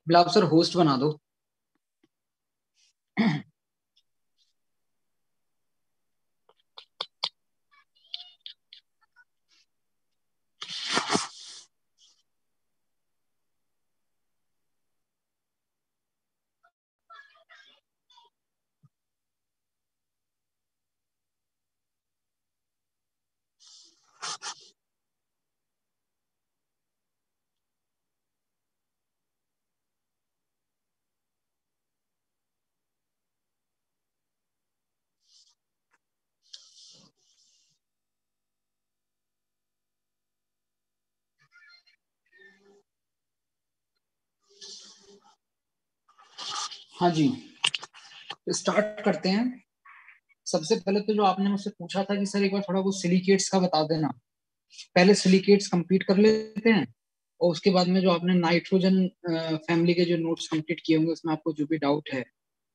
बिलाव sir host बना दो। हाँ जी, तो स्टार्ट करते हैं। सबसे पहले तो जो आपने मुझसे पूछा था कि सर एक बार थोड़ा वो सिलिकेट्स का बता देना, पहले सिलिकेट्स कंप्लीट कर लेते हैं, और उसके बाद में जो आपने नाइट्रोजन फैमिली के जो नोट्स कंप्लीट किए होंगे उसमें आपको जो भी डाउट है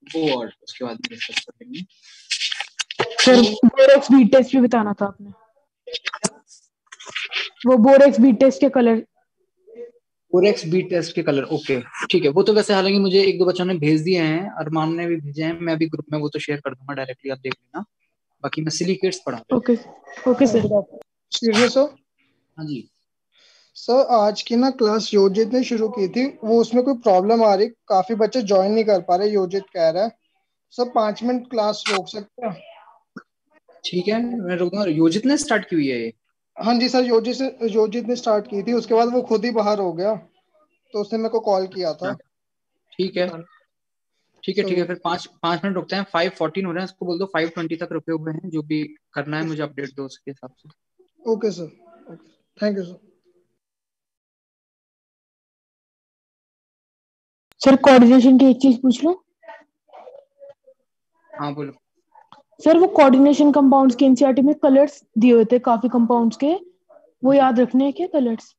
वो, और उसके बाद में डिस्कस करेंगे। सर बोरेक्स बीट टेस्ट भी बताना था आपने, वो बोरेक्स बीट टेस्ट के कलर। कोरेक्स बी टेस्ट के कलर, ओके ठीक है। वो तो वैसे हालांकि मुझे एक दो बच्चों ने भेज दिए हैं, अरमान ने भी भेजे हैं, मैं भी ग्रुप में वो तो शेयर कर दूंगा डायरेक्टली, आप देख लेना। बाकी मैं सिलिकेट्स पढ़ा रहा okay, okay sir. Excuse me sir. हूँ। हाँ जी। सर आज की ना क्लास योजित ने शुरू की थी, वो उसमें कोई प्रॉब्लम आ रही, काफी बच्चे ज्वाइन नहीं कर पा रहे, योजित कह रहा है। सर 5 मिनट क्लास रोक सकते हैं? ठीक है, मैं रोक दूंगा। योजित ने स्टार्ट की हुई है ये? हाँ जी सर, योजित ने स्टार्ट की थी, उसके बाद वो खुद ही बाहर हो गया, तो उसने मेरे को कॉल किया था अच्छा, ठीक है। बताने। ठीक है सर ठीक है, फिर 5 5 मिनट रुकते हैं। 5:14 हो रहे हैं, उसको बोल दो 5:20 तक रुके हुए हैं, जो भी करना है मुझे अपडेट दो उसके हिसाब से। Okay sir, okay, thank you sir. Sir coordination की एक चीज पूछ लो। हाँ बोलो। सर वो कोऑर्डिनेशन कंपाउंड्स के एनसीईआरटी में कलर्स दिए हुए थे काफी कंपाउंड्स के, वो याद रखने हैं क्या कलर्स?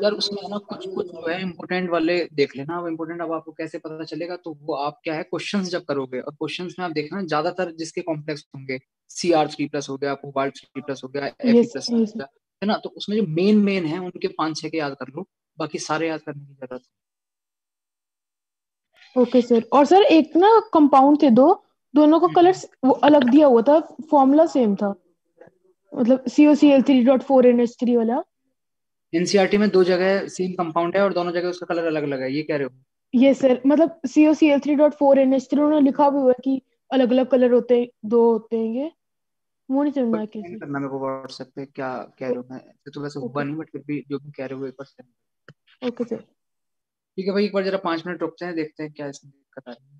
यार उसमें है ना कुछ कुछ जो है इंपॉर्टेंट वाले देख लेना। अब इम्पोर्टेंट अब आपको कैसे पता चलेगा, तो वो आप क्या है क्वेश्चंस जब करोगे, और क्वेश्चंस में आप देखना ज्यादातर जिसके कॉम्प्लेक्स होंगे, CR3+ हो गया, कोबाल्ट 3+ हो गया, Fe यस प्लस यस। हो गया, है ना, तो उसमें जो मेन मेन है उनके 5 6 के याद कर लो, बाकी सारे याद करने की जरूरत ओके सर। और सर एक ना कंपाउंड थे दो, दोनों का नहीं। कलर्स वो अलग दिया हुआ था, फॉर्मूला सेम था, मतलब COCl3.4NH3 वाला। एनसीईआरटी में 2 जगह सेम कंपाउंड है और दोनों जगह उसका कलर अलग अलग है, ये कह रहे हो? ये सर मतलब COCl3.4NH3 उन्होंने लिखा भी हुआ है कि अलग अलग कलर होते हैं, दो होते हैं ये, वो नहीं समझ में बट आया सेंड कैसे। करना मेरे को व्हाट्सएप पे, क्या कह रहे हो? मैं ऐसे तो वैसे हुआ ओके, नहीं, बट फिर भी जो भी कह रहे हो एक बार send। Okay sir. ठीक है भाई, एक बार जरा 5 मिनट रुकते हैं, देखते हैं क्या इसमें दिक्कत आ रही है।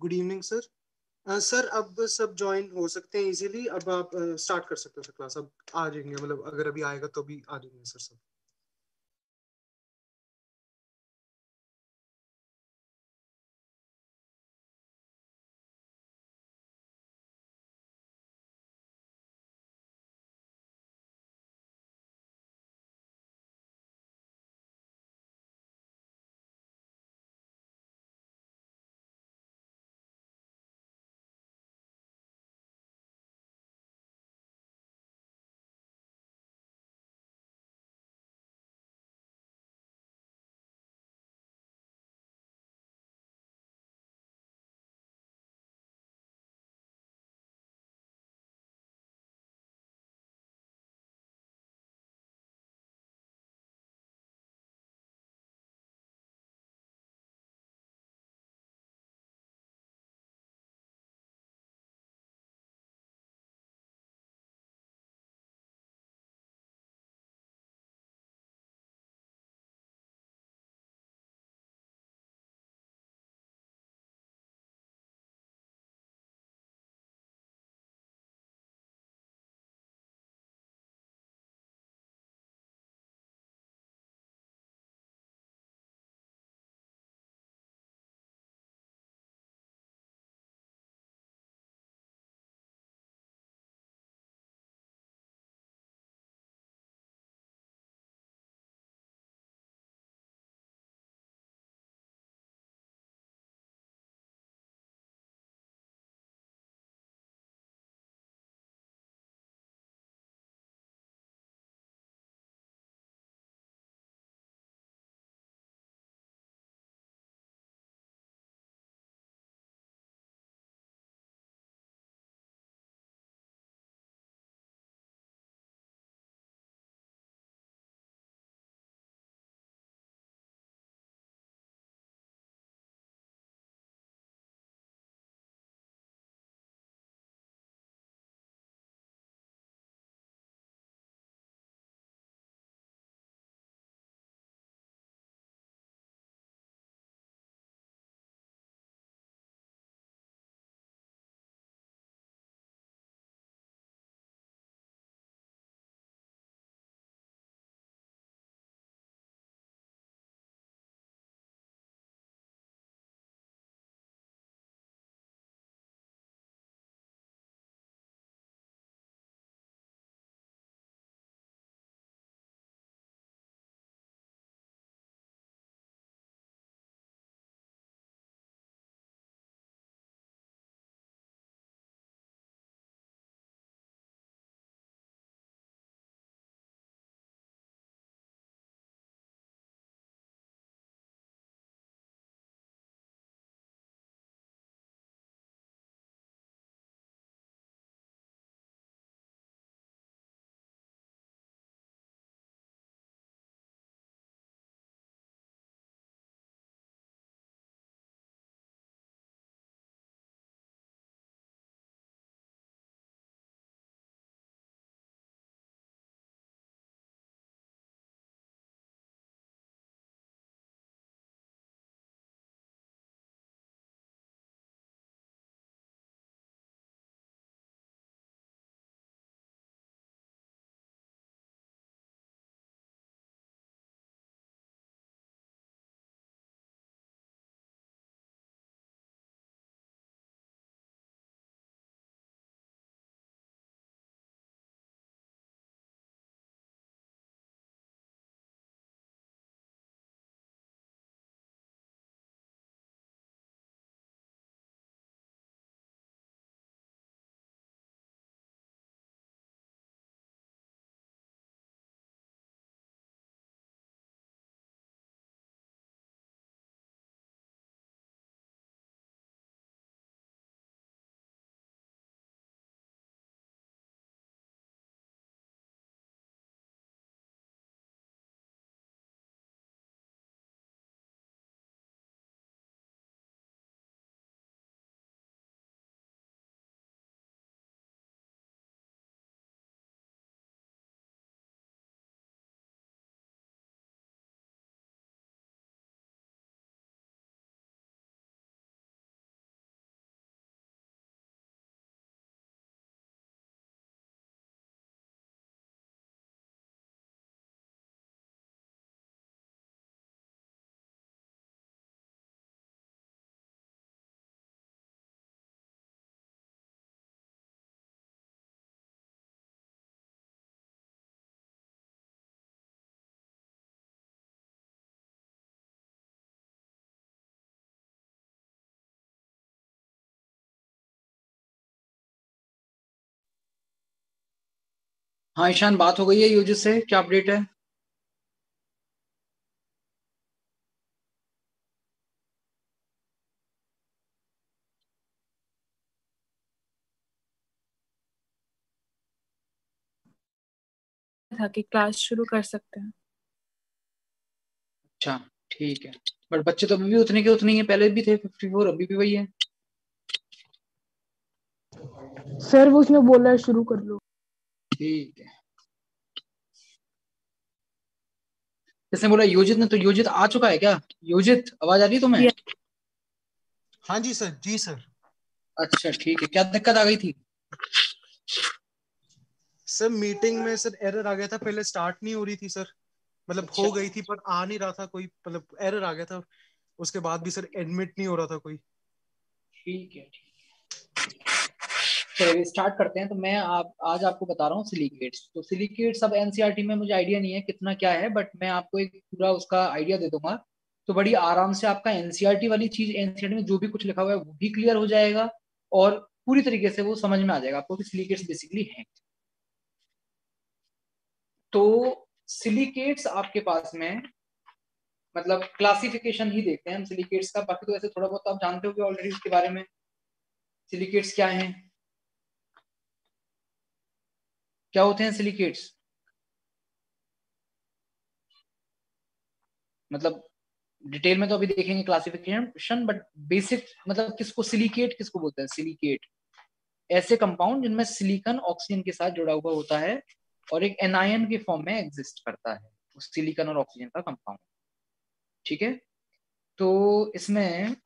Good evening sir. सर अब सब ज्वाइन हो सकते हैं इजीली, अब आप स्टार्ट कर सकते हो सर क्लास, अब आ जाएंगे, मतलब अगर अभी आएगा तो भी आ जाएंगे सर सब। हाँ ईशान, बात हो गई है यूजित से, क्या अपडेट है? था कि क्लास शुरू कर सकते हैं। अच्छा ठीक है, बट बच्चे तो अभी भी उतने के उतने ही हैं, पहले भी थे 54, अभी भी वही है। सर वो उसने बोला है शुरू कर लो। ठीक है, किसने बोला? योजित ने। तो योजित आ चुका है क्या? योजित आवाज आ रही है तुम्हें? Yes. हाँ जी सर, जी सर। अच्छा ठीक है, क्या दिक्कत आ गई थी? सर मीटिंग में सर एरर आ गया था, पहले स्टार्ट नहीं हो रही थी सर, मतलब अच्छा हो गई थी पर आ नहीं रहा था कोई, मतलब एरर आ गया था। उसके बाद भी सर एडमिट नहीं हो रहा था कोई। ठीक है, चलिए स्टार्ट करते हैं। तो मैं आज आपको बता रहा हूँ सिलिकेट्स। तो सिलिकेट्स अब एनसीईआरटी में मुझे आइडिया नहीं है कितना क्या है, बट मैं आपको एक पूरा उसका आइडिया दे दूंगा। तो बड़ी आराम से आपका एनसीईआरटी वाली चीज, एनसीईआरटी में जो भी कुछ लिखा हुआ है वो भी क्लियर हो जाएगा, और पूरी तरीके से वो समझ में आ जाएगा आपको कि सिलिकेट्स बेसिकली हैं। तो सिलिकेट्स आपके पास में, मतलब क्लासिफिकेशन ही देखते हैं हम सिलिकेट्स का, बाकी तो ऐसे थोड़ा बहुत आप जानते हो ऑलरेडी उसके बारे में। सिलिकेट्स क्या हैं, क्या होते हैं सिलिकेट्स? मतलब डिटेल में तो अभी देखेंगे क्लासिफिकेशन, बट बेसिक मतलब किसको सिलिकेट किसको बोलते हैं? सिलिकेट ऐसे कंपाउंड जिनमें सिलिकॉन ऑक्सीजन के साथ जुड़ा हुआ होता है और एक एनायन के फॉर्म में एग्जिस्ट करता है, उस सिलिकॉन और ऑक्सीजन का कंपाउंड। ठीक है, तो इसमें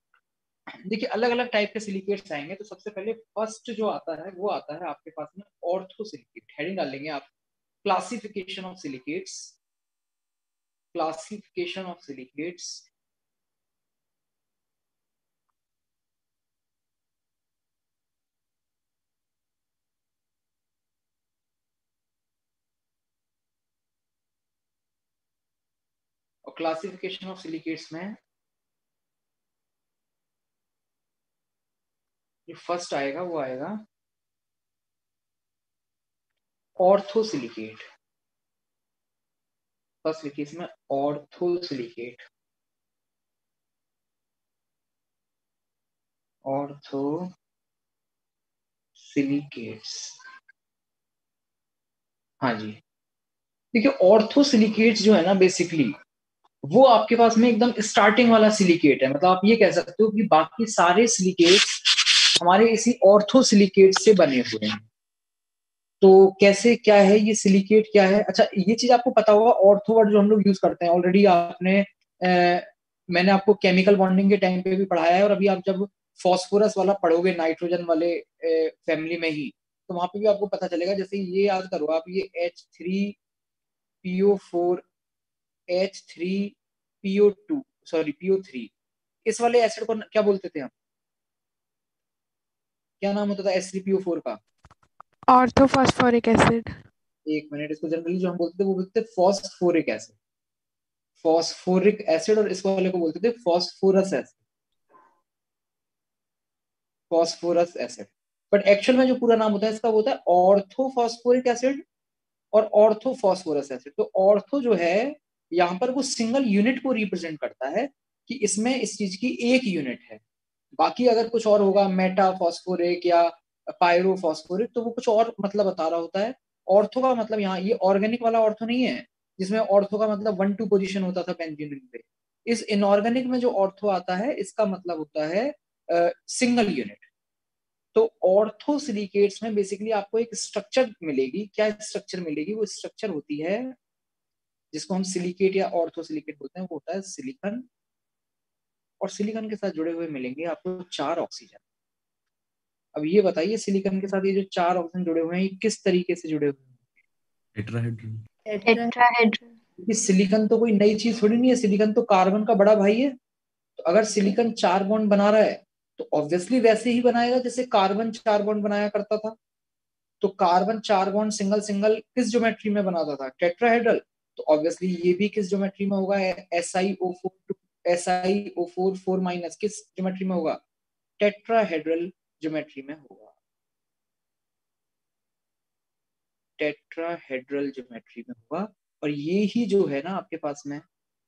देखिए अलग अलग टाइप के सिलिकेट्स आएंगे। तो सबसे पहले फर्स्ट जो आता है वो आता है आपके पास में ऑर्थो सिलिकेट। हेडिंग डाल लेंगे आप, classification of silicates, classification of silicates. और क्लासिफिकेशन ऑफ सिलिकेट्स में जो फर्स्ट आएगा वो आएगा ऑर्थोसिलिकेट। फर्स्ट लिखिए इसमें ऑर्थोसिलिकेट, ऑर्थोसिलिकेट्स। हाँ जी, देखिए ऑर्थोसिलिकेट्स जो है ना बेसिकली वो आपके पास में एकदम स्टार्टिंग वाला सिलिकेट है। मतलब आप ये कह सकते हो कि बाकी सारे सिलिकेट्स हमारे इसी ऑर्थोसिलिकेट से बने हुए हैं। तो कैसे क्या है ये सिलिकेट क्या है? अच्छा ये चीज आपको पता होगा, ऑर्थो वर्ड जो हम लोग यूज करते हैं ऑलरेडी आपने मैंने आपको केमिकल बॉन्डिंग के टाइम पे भी पढ़ाया है, और अभी आप जब फॉस्फोरस वाला पढ़ोगे नाइट्रोजन वाले फैमिली में ही, तो वहां पे भी आपको पता चलेगा। जैसे ये याद करो आप, ये H3PO4H3PO2 सॉरी PO3, इस वाले एसिड को क्या बोलते थे हम? क्या नाम होता था H3PO4 का? Orthophosphoric acid. एक मिनट, इसको जनरली जो हम बोलते थे वो बोलते थे फॉस्फोरिक एसिड, फॉस्फोरिक एसिड, और इस वाले को बोलते थे phosphorous acid, phosphorous acid. But actual में जो पूरा नाम होता है इसका वो होता है ऑर्थोफॉस्फोरिक एसिड और ऑर्थोफॉस्फोरस एसिड। तो ऑर्थो जो है यहाँ पर वो सिंगल यूनिट को रिप्रेजेंट करता है कि इसमें इस चीज की एक यूनिट है। बाकी अगर कुछ और होगा मेटा फॉस्फोरिक या पायरोफॉस्फोरिक तो वो कुछ और मतलब बता रहा होता है। ऑर्थो का मतलब यहाँ ये ऑर्गेनिक वाला ऑर्थो नहीं है जिसमें ऑर्थो का मतलब 1-2 पोजीशन होता था बेंजीन पे। इस इनऑर्गेनिक में जो ऑर्थो आता है इसका मतलब होता है सिंगल यूनिट। तो ऑर्थोसिलिकेट्स में बेसिकली आपको एक स्ट्रक्चर मिलेगी। क्या स्ट्रक्चर मिलेगी? वो स्ट्रक्चर होती है जिसको हम सिलिकेट या ऑर्थोसिलिकेट बोलते हैं, वो होता है सिलिकॉन, और सिलिकॉन के साथ जुड़े हुए मिलेंगे आपको 4 ऑक्सीजन। अब ये बताइए सिलिकॉन के साथ ये जो 4 ऑक्सीजन जुड़े हुए हैं ये किस तरीके से जुड़े हुए हैं? टेट्राहेड्रल। टेट्राहेड्रल। क्योंकि सिलिकॉन तो कोई नई चीज थोड़ी नहीं है, सिलिकॉन तो कार्बन का बड़ा भाई है। तो अगर सिलिकॉन 4 बॉन्ड बना रहा है तो ऑब्वियसली वैसे ही बनाएगा जैसे कार्बन 4 बॉन्ड बनाया करता था। तो कार्बन 4 बॉन्ड सिंगल सिंगल किस ज्योमेट्री में बनाता था? टेट्राहेड्रल। तो ऑब्वियसली ये भी किस ज्योमेट्री में होगा? SiO4 4 माइनस किस ज्योमेट्री में होगा? टेट्राहेड्रल ज्योमेट्री में होगा। टेट्राहेड्रल ज्योमेट्री में होगा। और ये ही जो है ना आपके पास में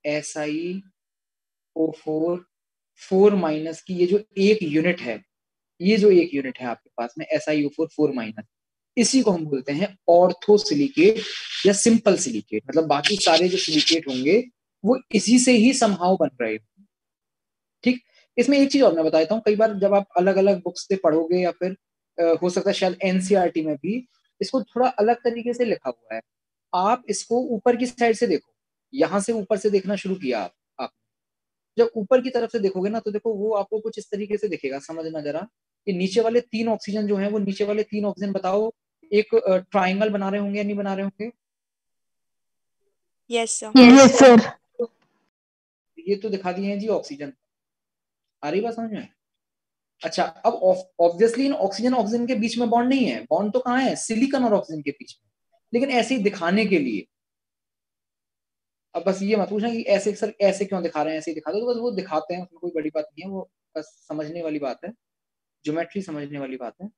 SiO4 4 माइनस की ये जो एक यूनिट है, ये जो एक यूनिट है आपके पास में SiO4 4 माइनस, इसी को हम बोलते हैं ऑर्थो सिलिकेट या सिंपल सिलिकेट। मतलब बाकी सारे जो सिलिकेट होंगे वो इसी से ही समहाउ बन रहे हैं। ठीक, इसमें एक चीज और मैं बताता हूँ, कई बार जब आप अलग अलग बुक्स से पढ़ोगे या फिर हो सकता है शायद एनसीईआरटी में भी इसको थोड़ा अलग तरीके से लिखा हुआ है। आप इसको ऊपर की साइड से देखो, यहां से ऊपर से देखना शुरू किया आप जब ऊपर की तरफ से देखोगे ना तो देखो वो आपको कुछ इस तरीके से दिखेगा। समझना जरा कि नीचे वाले 3 ऑक्सीजन जो है वो नीचे वाले 3 ऑक्सीजन बताओ एक ट्राइंगल बना रहे होंगे या नहीं बना रहे होंगे? Yes sir. Yes sir. ये तो दिखा दिए हैं जी ऑक्सीजन। आ रही बात समझ में? अच्छा, अब ऑब्वियसली इन ऑक्सीजन ऑक्सीजन के बीच में बॉन्ड नहीं है। बॉन्ड तो कहाँ है? सिलिकॉन और ऑक्सीजन के बीच में। लेकिन ऐसे ही दिखाने के लिए, अब बस ये मत पूछना कि ऐसे सर ऐसे क्यों दिखा रहे हैं, ऐसे ही दिखा दो, तो बस वो दिखाते हैं, उसमें कोई बड़ी बात नहीं है, वो बस समझने वाली बात है, ज्योमेट्री समझने वाली बात है।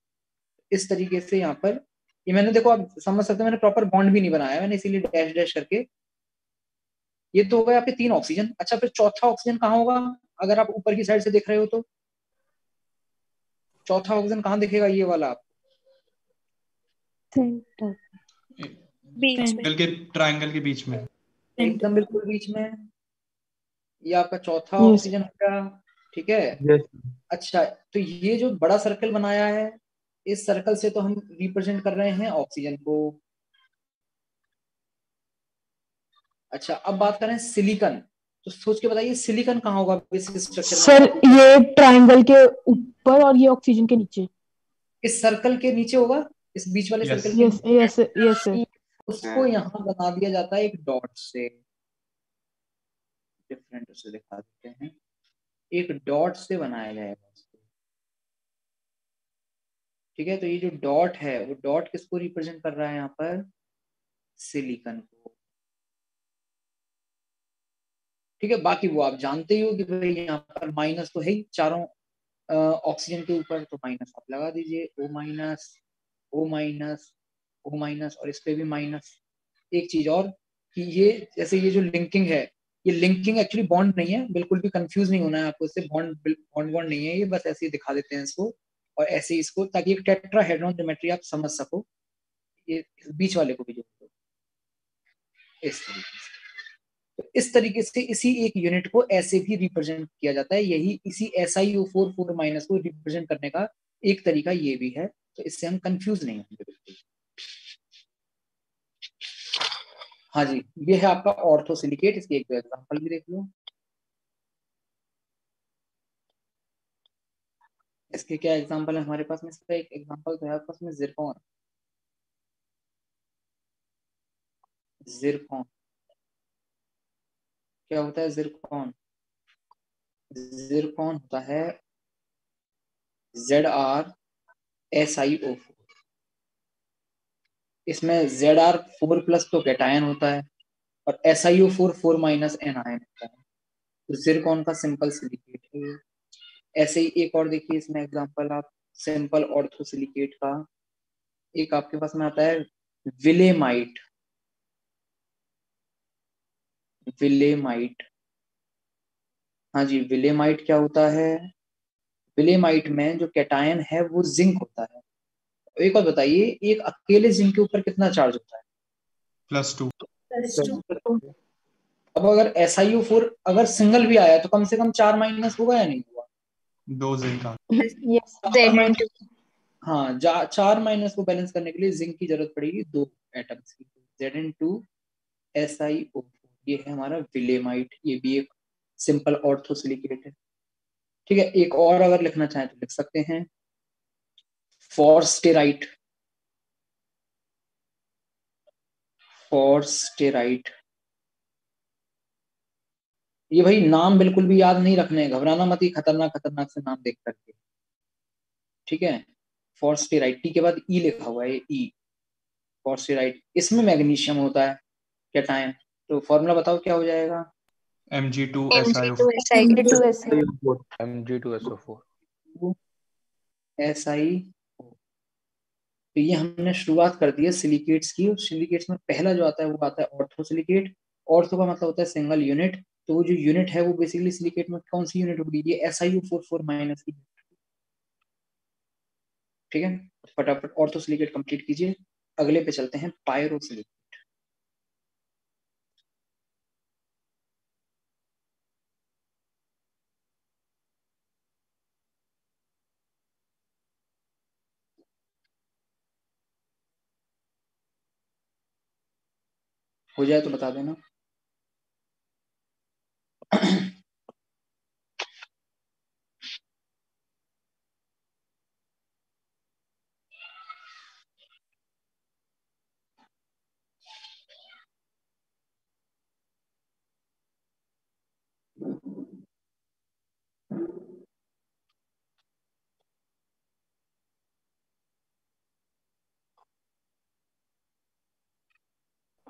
इस तरीके से यहाँ पर ये मैंने देखो आप समझ सकते हैं, मैंने प्रॉपर बॉन्ड भी नहीं बनाया मैंने, इसीलिए डैश डैश करके। ये तो हो गए आपके 3 ऑक्सीजन। अच्छा, फिर चौथा ऑक्सीजन कहाँ होगा? अगर आप ऊपर की साइड से देख रहे हो तो चौथा ऑक्सीजन कहाँ दिखेगा? ये वाला आप सेंटर बीच में। ट्रायंगल के बीच में, एकदम बिल्कुल बीच में। ये आपका चौथा Yes. ऑक्सीजन होगा। ठीक है। Yes. अच्छा, तो ये जो बड़ा सर्कल बनाया है, इस सर्कल से तो हम रिप्रेजेंट कर रहे हैं ऑक्सीजन को। अच्छा, अब बात करें सिलिकॉन, तो सोच के बताइए सिलिकॉन कहाँ होगा बेसिक स्ट्रक्चर सर में? ये ट्रायंगल के ऊपर और ये ऑक्सीजन के नीचे। इस सर्कल के नीचे होगा, इस बीच वाले Yes. सर्कल के यस यस यस सर। उसको यहाँ बना दिया जाता है एक डॉट से। डिफरेंट उसे दिखा देते हैं, एक डॉट से बनाया जाएगा उसको। ठीक है, तो ये जो डॉट है वो डॉट किसको रिप्रेजेंट कर रहा है यहाँ पर? सिलिकॉन को। ठीक है, बाकी वो आप जानते ही हो कि भाई यहाँ पर माइनस तो है ही चारों ऑक्सीजन के ऊपर, तो माइनस आप लगा दीजिए। O minus, O minus, O minus, और इस पे भी माइनस। एक चीज और कि ये जैसे ये जो लिंकिंग है, ये लिंकिंग एक्चुअली बॉन्ड नहीं है, बिल्कुल भी कंफ्यूज नहीं होना है आपको इससे। बॉन्ड बॉन्ड नहीं है ये, बस ऐसे ही दिखा देते हैं इसको और ऐसे ही इसको, ताकि एक टेट्राहेड्रॉन ज्योमेट्री आप समझ सको। ये बीच वाले को भी जोड़ दो इस तरीके से। तो इस तरीके से इसी एक यूनिट को ऐसे भी रिप्रेजेंट किया जाता है। यही इसी SiO4 4 माइनस को रिप्रेजेंट करने का एक तरीका ये भी है, तो इससे हम कंफ्यूज नहीं होंगे बिल्कुल। हाँ जी, ये है आपका ऑर्थोसिलिकेट। इसकी एक एग्जांपल भी देख लो। इसके क्या एग्जांपल है हमारे पास में? इसका एक एग्जांपल तो है आपके पास में जिरकॉन। जिरकॉन क्या होता है? जिरकॉन जिरकॉन होता है ZrSiO4। इसमें Zr4 प्लस तो कैटायन होता है और SiO4 4 माइनस एनायन होता है। तो जिरकॉन का सिंपल सिलिकेट है। ऐसे ही एक और देखिए इसमें एग्जांपल आप सिंपल ऑर्थोसिलिकेट का। एक आपके पास में आता है विलेमाइट। विलेमाइट, हाँ जी, विलेमाइट क्या होता है? विलेमाइट में जो कैटायन है वो जिंक होता है। एक बात बताइए, एक अकेले जिंक के ऊपर कितना चार्ज होता है? +2। अब अगर SiO4 अगर सिंगल भी आया तो कम से कम 4 माइनस होगा या नहीं होगा? 2 जिंक। यस। 4 4 माइनस को बैलेंस करने के लिए जिंक की जरूरत पड़ेगी 2 एटम्स की। Zn2SiO4, ये है हमारा विलेमाइट। ये भी एक सिंपल ऑर्थोसिलिकेट है। ठीक है, एक और अगर लिखना चाहें तो लिख सकते हैं फॉरस्टेराइट। फॉरस्टेराइट, ये भाई नाम बिल्कुल भी याद नहीं रखने हैं, घबराना मत, ही खतरनाक खतरनाक से नाम देख करके। ठीक है, फॉरस्टेराइट, टी के बाद ई लिखा हुआ है, ई फॉरस्टेराइट। इसमें मैग्नीशियम होता है कैटायन। तो फॉर्मूला बताओ क्या हो जाएगा? Mg2SiO4। Mg2SO4। SiO, तो ये हमने शुरुआत कर दी है सिलिकेट्स की, और सिलिकेट्स में पहला जो आता है वो आता है ऑर्थोसिलिकेट। ऑर्थो का मतलब होता है सिंगल यूनिट, तो वो जो यूनिट है वो बेसिकली सिलिकेट में कौन सी यूनिट होगी, ये SiO44 माइनस की। ठीक है, फटाफट ऑर्थोसिलिकेट कंप्लीट कीजिए, अगले पे चलते हैं पायरोसिलिकेट। हो जाए तो बता देना।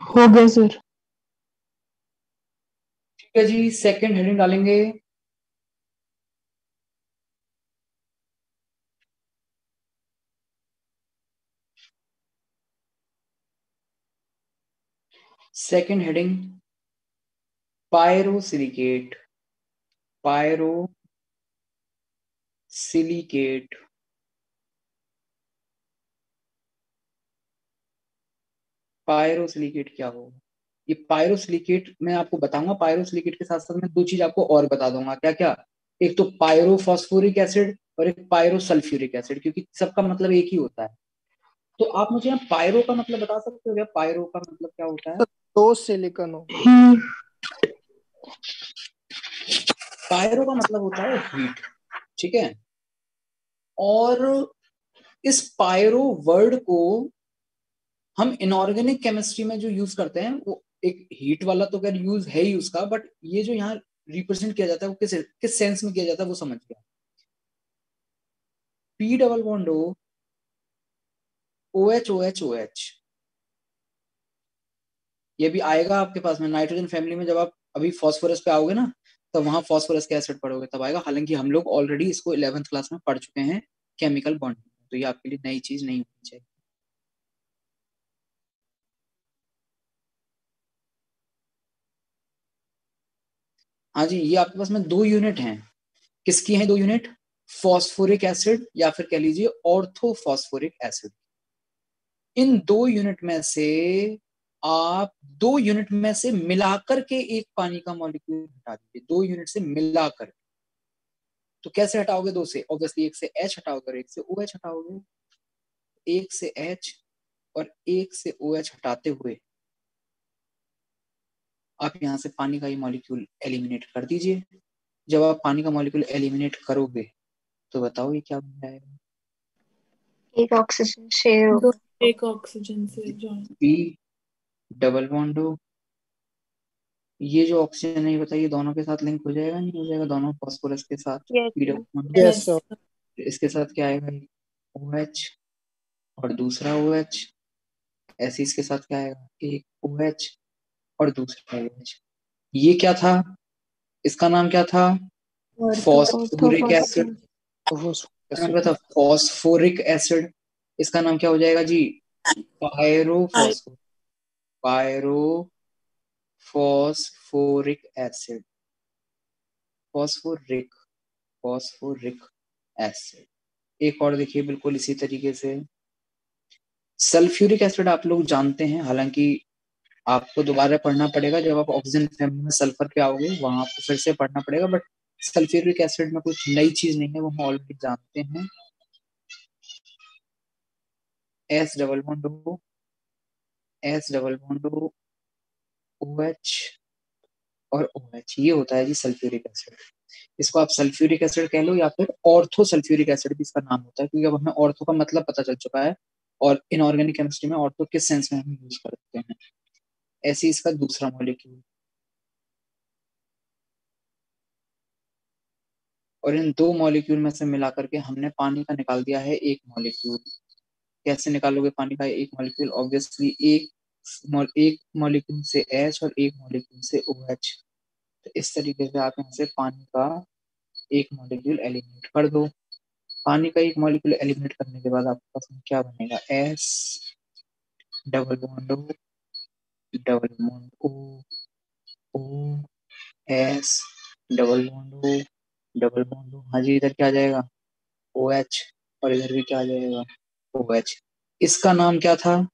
हो गया सर। ठीक है जी, सेकंड हेडिंग डालेंगे second heading pyrosilicate. Pyrosilicate pyrosilicate क्या होगा? ये पायरोसिलिकेट मैं आपको बताऊंगा, पायरोसिलिकेट के साथ साथ मैं दो चीज आपको और बता दूंगा। क्या क्या? एक तो पायरोफॉस्फोरिक एसिड और एक पायरोसल्फ्यूरिक एसिड, क्योंकि सबका मतलब एक ही होता है। तो आप मुझे यहाँ पायरो का मतलब बता सकते हो क्या? पायरो का मतलब क्या होता है? दो सिलिकॉन हो गया। पायरो का मतलब होता है हीट। ठीक है, और इस पायरो वर्ड को हम इनऑर्गेनिक केमिस्ट्री में जो यूज करते हैं वो एक हीट वाला तो खैर यूज है ही उसका, बट ये जो यहाँ रिप्रेजेंट किया जाता है वो किस किस सेंस में किया जाता है वो समझ गया। P double bond OH OH OH, ये भी आएगा आपके पास में नाइट्रोजन फैमिली में। जब आप अभी फास्फोरस पे आओगे ना, तो वहां फास्फोरस के एसिड पढ़ोगे तब आएगा। हालांकि हम लोग ऑलरेडी इसको 11th क्लास में पढ़ चुके हैं केमिकल बॉन्ड, तो ये आपके लिए नई चीज नहीं होनी चाहिए। हाँ जी, ये आपके पास में दो यूनिट हैं। किसकी हैं दो यूनिट? फॉस्फोरिक एसिड या फिर कह लीजिए ऑर्थोफॉस्फोरिक एसिड। इन दो यूनिट में से आप दो यूनिट में से मिलाकर के एक पानी का मॉलिक्यूल हटा दीजिए, दो यूनिट से मिलाकर। तो कैसे हटाओगे दो से? ऑब्वियसली एक से H हटाओगे और एक से OH हटाओगे। एक से H और एक से OH हटाते हुए आप यहाँ से पानी का ये मॉलिक्यूल एलिमिनेट कर दीजिए। जब आप पानी का मॉलिक्यूल एलिमिनेट करोगे तो बताओ ये क्या बन जाएगा? एक ऑक्सीजन शेयर दो होगा। एक ऑक्सीजन से जॉइन। P डबल बॉन्ड हो, ये जो ऑक्सीजन है ये बताइए दोनों के साथ लिंक हो जाएगा नहीं हो जाएगा? दोनों फास्फोरस के साथ yes P double sir. Bond. Yes sir. इसके साथ क्या आएगा? OH और दूसरा OH। ऐसे इसके साथ क्या आएगा? एक OH और दूसरा OH। ये क्या था? इसका नाम क्या था? Phosphoric acid. नाम क्या था? Phosphoric acid. इसका नाम क्या हो जाएगा जी? Pyrophospho pyrophosphoric acid. Phosphoric phosphoric acid. एक और देखिए बिल्कुल इसी तरीके से सल्फ्यूरिक एसिड आप लोग जानते हैं, हालांकि आपको दोबारा पढ़ना पड़ेगा। जब आप ऑक्सीजन फैमिली में सल्फर पे आओगे वहां आपको फिर से पढ़ना पड़ेगा, बट सल्फ्यूरिक एसिड में कुछ नई चीज नहीं है, वो हम ऑलरेडी जानते हैं। S double bond S double bond OH और OH, ये होता है जी सल्फ्यूरिक एसिड। इसको आप सल्फ्यूरिक एसिड कह लो या फिर ऑर्थो सल्फ्यूरिक एसिड भी इसका नाम होता है, क्योंकि अब हमें ऑर्थो का मतलब पता चल चुका है और इनऑर्गेनिक केमिस्ट्री में ऑर्थो किस सेंस में हम यूज करते हैं। ऐसे इसका दूसरा मॉलिक्यूल, और इन दो मॉलिक्यूल में से मिला करके हमने पानी का निकाल दिया है एक मॉलिक्यूल। कैसे निकालोगे पानी का एक मॉलिक्यूल? ऑब्वियसली एक मॉलिक्यूल से H और एक मॉलिक्यूल से OH। तो इस तरीके से आप यहाँ से पानी का एक मॉलिक्यूल एलिमिनेट कर दो। पानी का एक मॉलिक्यूल एलिमिनेट करने के बाद आपके पास में क्या बनेगा, S double bond O double bond O O S double bond O double bond O। हाँ जी, इधर क्या आ जाएगा OH और इधर भी क्या आ जाएगा OH। इसका नाम क्या था,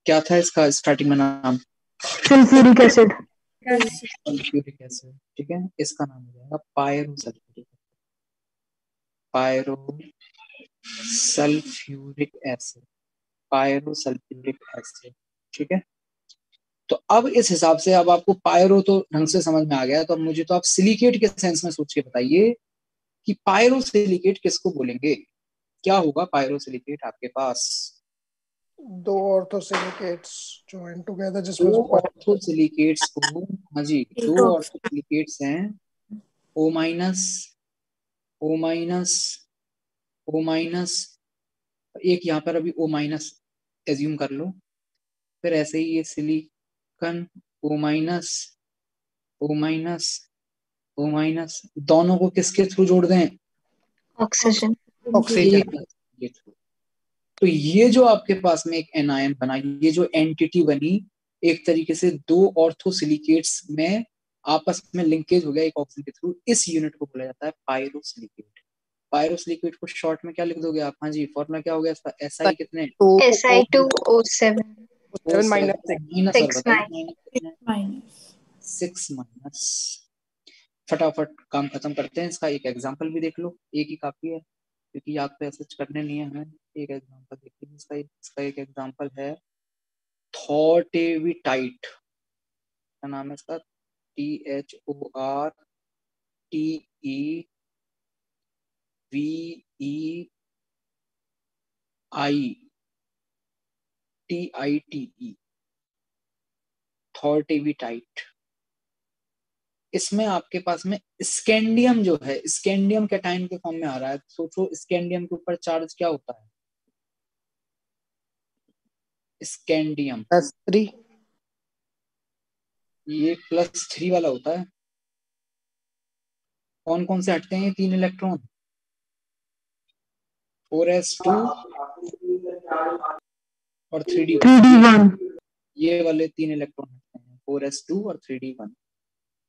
क्या था इसका स्टार्टिंग में नाम, सल्फ्यूरिक एसिड। Sulphuric acid. ठीक है, इसका नाम हो जाएगा pyrosulphuric, pyrosulphuric acid, pyrosulphuric acid. ठीक है, तो अब इस हिसाब से अब आपको पायरो तो ढंग से समझ में आ गया, तो अब मुझे तो आप सिलिकेट के सेंस में सोच के बताइए कि पायरोसिलिकेट किसको बोलेंगे, क्या होगा पायरोसिलिकेट आपके पास। दो ऑर्थोसिलिकेट्स जॉइन टुगेदर जिसमें दो से ऑर्थोसिलिकेट्स को, हाँ जी, दो ऑर्थोसिलिकेट्स हैं, O minus O minus O minus, एक यहाँ पर अभी O माइनस एज्यूम कर लो, फिर ऐसे ही ये silicon O minus O minus O minus, दोनों को किसके थ्रू जोड़ दें, ऑक्सीजन। ऑक्सीजन। के थ्रू। तो ये जो आपके पास में एक एनायन बना, ये जो एंटिटी बनी, एक तरीके से दो ऑर्थोसिलिकेट्स में आपस में लिंकेज हो गया एक ऑक्सीजन के थ्रू, इस यूनिट को बोला जाता है पायरोसिलिकेट। पायरोसिलिकेट को शॉर्ट में क्या लिख दोगे आप, हाँ जी, फॉर्मूला क्या हो गया इसका, SI कितने, Si2O7 7 माइनस माइनस, और 6 बताइए माइनस माइनस 6 माइनस। फटाफट काम खत्म करते हैं, इसका एक एग्जांपल भी देख लो, एक ही काफी है क्योंकि याद तो ऐसे करने नहीं है हमें। एक एग्जांपल देखिए, इसका एक एग्जांपल है थॉर्टेविटाइट, क्या नाम है इसका, THORTEVITITE, थॉर्टेविटाइट। इसमें आपके पास में स्कैंडियम जो है, स्कैंडियम कैटायन के फॉर्म में आ रहा है। सोचो स्कैंडियम के ऊपर चार्ज क्या होता है, स्कैंडियम, S3 ये +3 वाला होता है। कौन कौन से हटते हैं ये 3 इलेक्ट्रॉन, 4s2 और 3d1, ये वाले 3 इलेक्ट्रॉन हटते हैं, 4s2 और 3d1।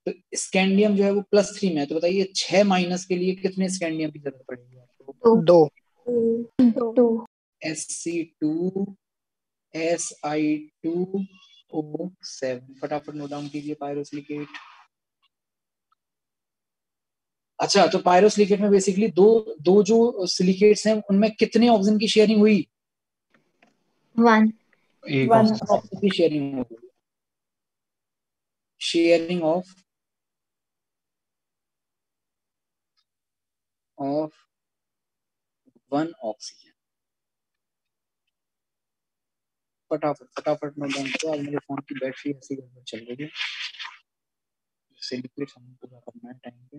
तो स्कैंडियम जो है वो +3 में है, तो बताइए 6 माइनस के लिए कितने स्कैंडियम की जरूरत पड़ेगी आपको, 2 Sc2 Si2O7। फटाफट नोट डाउन कीजिए पायरोसिलिकेट। अच्छा, तो पायरोसिलिकेट में बेसिकली दो जो सिलिकेट्स हैं उनमें कितने ऑक्सीजन की शेयरिंग हुई, 1 एक ऑक्सीजन की शेयरिंग हो गई, शेयरिंग ऑफ 1 ऑक्सीजन। फटाफट नोट डाउन करो, आज मेरे फोन की बैटरी ऐसी गड़बड़ चल रही है, सिलिकेट हमें पूरा करना है टाइम पे।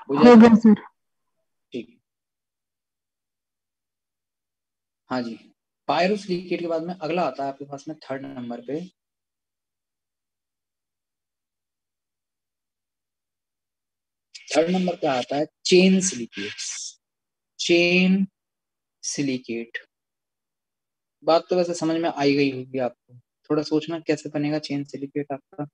हो गया सर। ठीक है, हाँ जी। पायरोसिलिकेट के बाद में अगला आता है आपके पास में 3rd नंबर पे, थर्ड नंबर पे आता है चेन सिलिकेट्स। चेन सिलिकेट, बात तो वैसे समझ में आई गई होगी आपको, थोड़ा सोचना कैसे बनेगा चेन सिलिकेट आपका।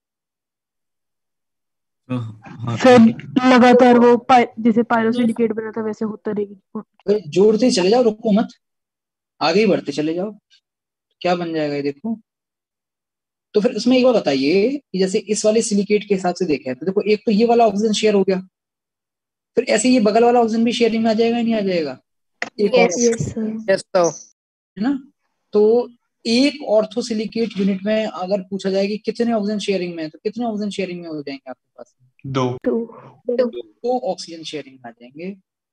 सर लगातार वो जैसे पायरोसिलिकेट बना था वैसे होता रहेगी। जोड़ते चले जाओ, रुको मत, आगे ही बढ़ते चले जाओ, क्या बन जाएगा ये देखो। तो फिर उसमें एक बात बताइए कि जैसे इस वाले सिलिकेट के हिसाब से देखें तो देखो, एक तो ये वाला ऑक्सीजन शेयर हो गया, फिर ऐसे ये बगल वाला ऑक्सीजन भी शेयरिंग में आ जाएगा, नहीं आ जाएगा, एक और है ना। तो एक ऑर्थोसिलिकेट यूनिट में अगर पूछा जाए कि कितने ऑक्सीजन शेयरिंग में है, तो कितने ऑक्सीजन शेयरिंग में हो जाएंगे आपके पास, 2 ऑक्सीजन शेयरिंग में आ जाएंगे।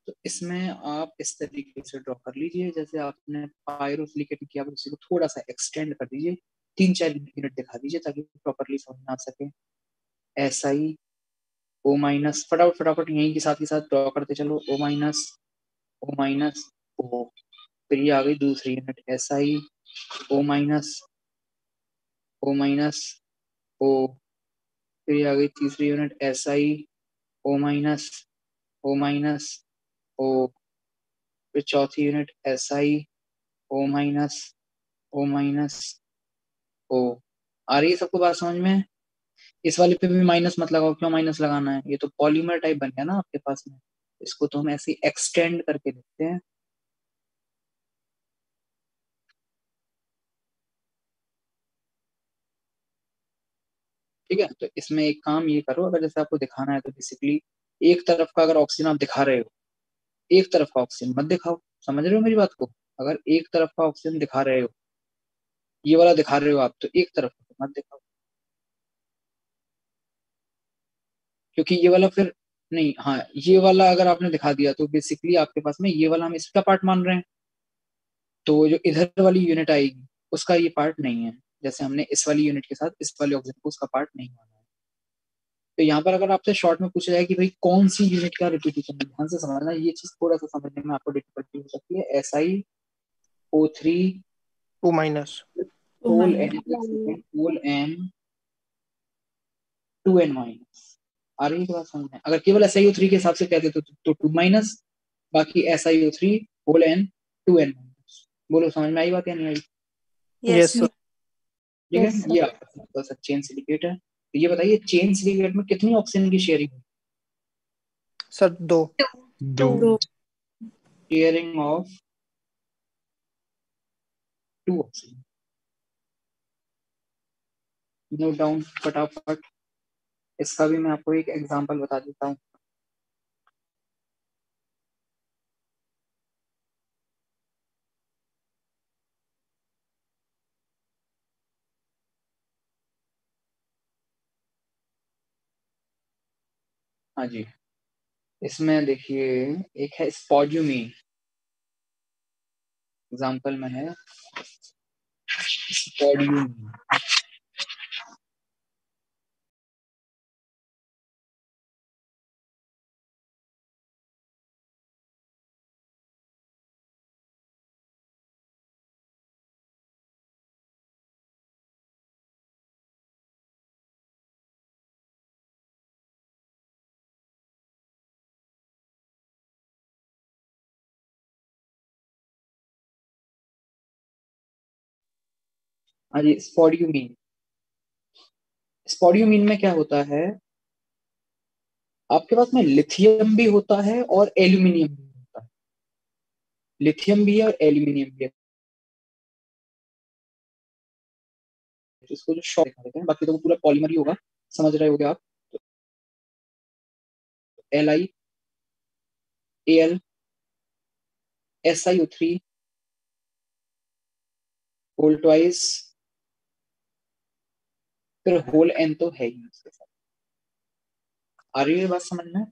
तो इसमें आप इस तरीके से ड्रॉ कर लीजिए, जैसे आपने पायरोसिलिकेट किया, उसी को थोड़ा सा एक्सटेंड कर दीजिए, 3-4 यूनिट दिखा दीजिए ताकि प्रॉपर्ली समझ में आ सके। Si O-, फटाफट यहीं के साथ ड्रॉ करते चलो, O-, O-, फिर ये आ गई दूसरी unit Si O-, O minus O, फिर ये आ गई तीसरी unit S I O minus O minus O, फिर चौथी unit S I O minus O minus O. आ रही है सबको बात समझ में? इस वाले पे भी माइनस मत लगाओ, क्यों माइनस लगाना है, ये तो पॉलीमर टाइप बन गया ना आपके पास में, इसको तो हम ऐसे ही एक्सटेंड करके लिखते हैं। ठीक है, तो इसमें एक काम ये करो, अगर जैसे आपको दिखाना है तो बेसिकली एक तरफ का अगर ऑक्सीजन आप दिखा रहे हो, एक तरफ का ऑक्सीजन मत दिखाओ, समझ रहे हो मेरी बात को? अगर एक तरफ का ऑक्सीजन दिखा रहे हो, ये वाला दिखा रहे हो आप, तो एक तरफ का मत दिखाओ, क्योंकि ये वाला फिर नहीं, हाँ ये वाला अगर आपने दिखा दिया तो बेसिकली आपके पास में ये वाला हम इसका पार्ट मान रहे हैं, तो जो इधर वाली यूनिट आएगी उसका ये पार्ट नहीं है, जैसे हमने इस वाली यूनिट के साथ इस वाले ऑक्सीजन को उसका पार्ट नहीं माना है। तो यहाँ पर अगर आपसे शॉर्ट में पूछा जाए कि भाई कौन सी यूनिट का रिपीटेशन है, ध्यान से समझना, ये चीज थोड़ा सा समझने में आपको डिफिकल्टी हो सकती है। S I O three two minus whole n whole N two N minus. आ रही है बात समझ में? अगर केवल एस आई ओ थ्री के हिसाब से कहते तो टू माइनस, बाकी S I O three whole N two N minus. बोलो समझ में आई बात या नहीं आई? Yes sir. ठीक है, Yes, sir. ये आपका सिंपल सा चेन सिलिकेट है। तो ये बताइए चेन सिलिकेट में कितनी ऑक्सीजन की शेयरिंग है? सर 2। दो। दो। Sharing of two oxygen. Note down फटाफट। इसका भी मैं आपको एक एग्जांपल बता देता हूँ। हाँ जी, इसमें देखिए एक है स्पोड्यूमीन, एग्जांपल में है स्पोड्यूमीन। हाँ जी, स्पोड्यूमीन। स्पोड्यूमीन में क्या होता है, आपके पास में लिथियम भी होता है और एल्यूमिनियम भी होता है, लिथियम भी है और एल्यूमिनियम भी है। इसको जो शॉर्ट दिखा देते हैं, बाकी तो वो पूरा पॉलीमर ही होगा, समझ रहे होगे आप। L I A L S I O three whole twice, फिर होल एन तो है ही उसके साथ। आ रही है बात समझ में?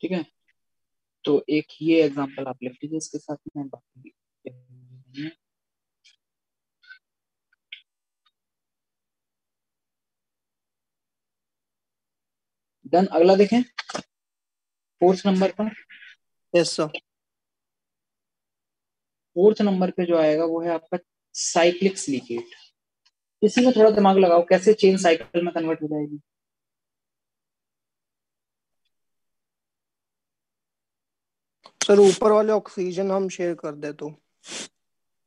ठीक है, तो एक ये एग्जांपल आप लिख लीजिए इसके साथ में, बाकी डन। अगला देखें, फोर्थ नंबर पर। Yes sir. फोर्थ नंबर पे जो आएगा वो है आपका साइक्लिक सिलिकेट। इसी में थोड़ा दिमाग लगाओ, कैसे चेन साइकिल में कन्वर्ट हो जाएगी। सर ऊपर वाले ऑक्सीजन हम शेयर कर दे तो।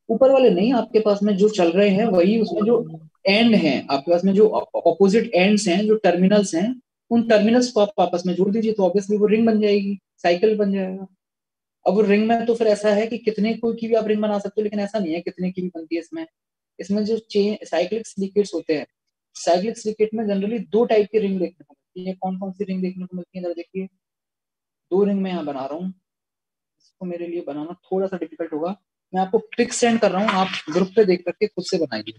ऊपर वाले नहीं, आपके पास में जो चल रहे हैं वही, उसमें जो एंड है आपके पास में, जो ऑपोजिट एंड्स हैं, जो टर्मिनल्स हैं, उन टर्मिनल्स को आप आपस में जोड़ दीजिए, तो ऑब्वियसली वो रिंग बन जाएगी, साइकिल बन जाएगा। अब रिंग में तो फिर ऐसा है कि कितने कोई की भी आप रिंग बना सकते हो, लेकिन ऐसा नहीं है कितने की भी बनती है इसमें। इसमें जो चेन साइक्लिक सिलिकेट्स होते हैं, साइक्लिक सिलिकेट में जनरली दो टाइप की रिंग देखने को मिलती है। कौन कौन सी रिंग देखने को मिलती है, जरा देखिए। दो रिंग मैं यहाँ बना रहा हूँ, इसको मेरे लिए बनाना थोड़ा सा डिफिकल्ट होगा, मैं आपको पिक सेंड कर रहा हूँ, आप ग्रुप पे देख करके खुद से बनाइए।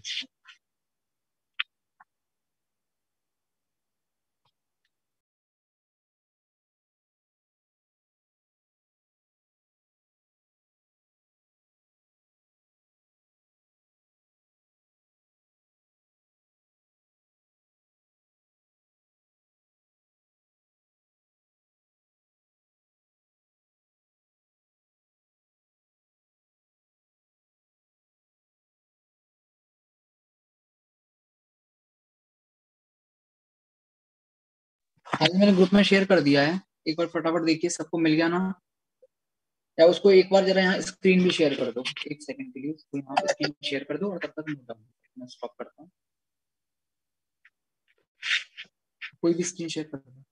हाँ जी, मैंने ग्रुप में शेयर कर दिया है, एक बार फटाफट देखिए सबको मिल गया ना? या उसको एक बार जरा यहाँ स्क्रीन भी शेयर कर दो, एक सेकंड के लिए उसको यहाँ स्क्रीन शेयर कर दो, और तब तक मैं स्टॉप करता हूँ। कोई भी स्क्रीन शेयर कर दो।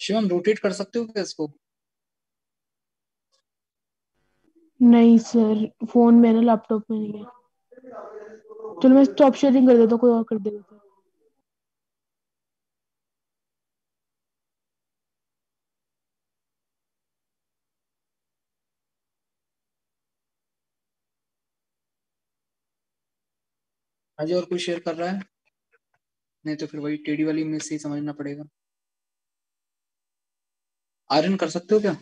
शिवम रोटेट कर सकते हो क्या इसको? नहीं सर, फोन में है ना, लैपटॉप में नहीं है। चलो मैं स्टॉप शेयरिंग कर देता हूँ, कोई और कर देगा सर। हाँ जी, और कोई शेयर कर रहा है? नहीं तो फिर वही टेढ़ी वाली में से ही समझना पड़ेगा। आर्यन कर सकते हो क्या?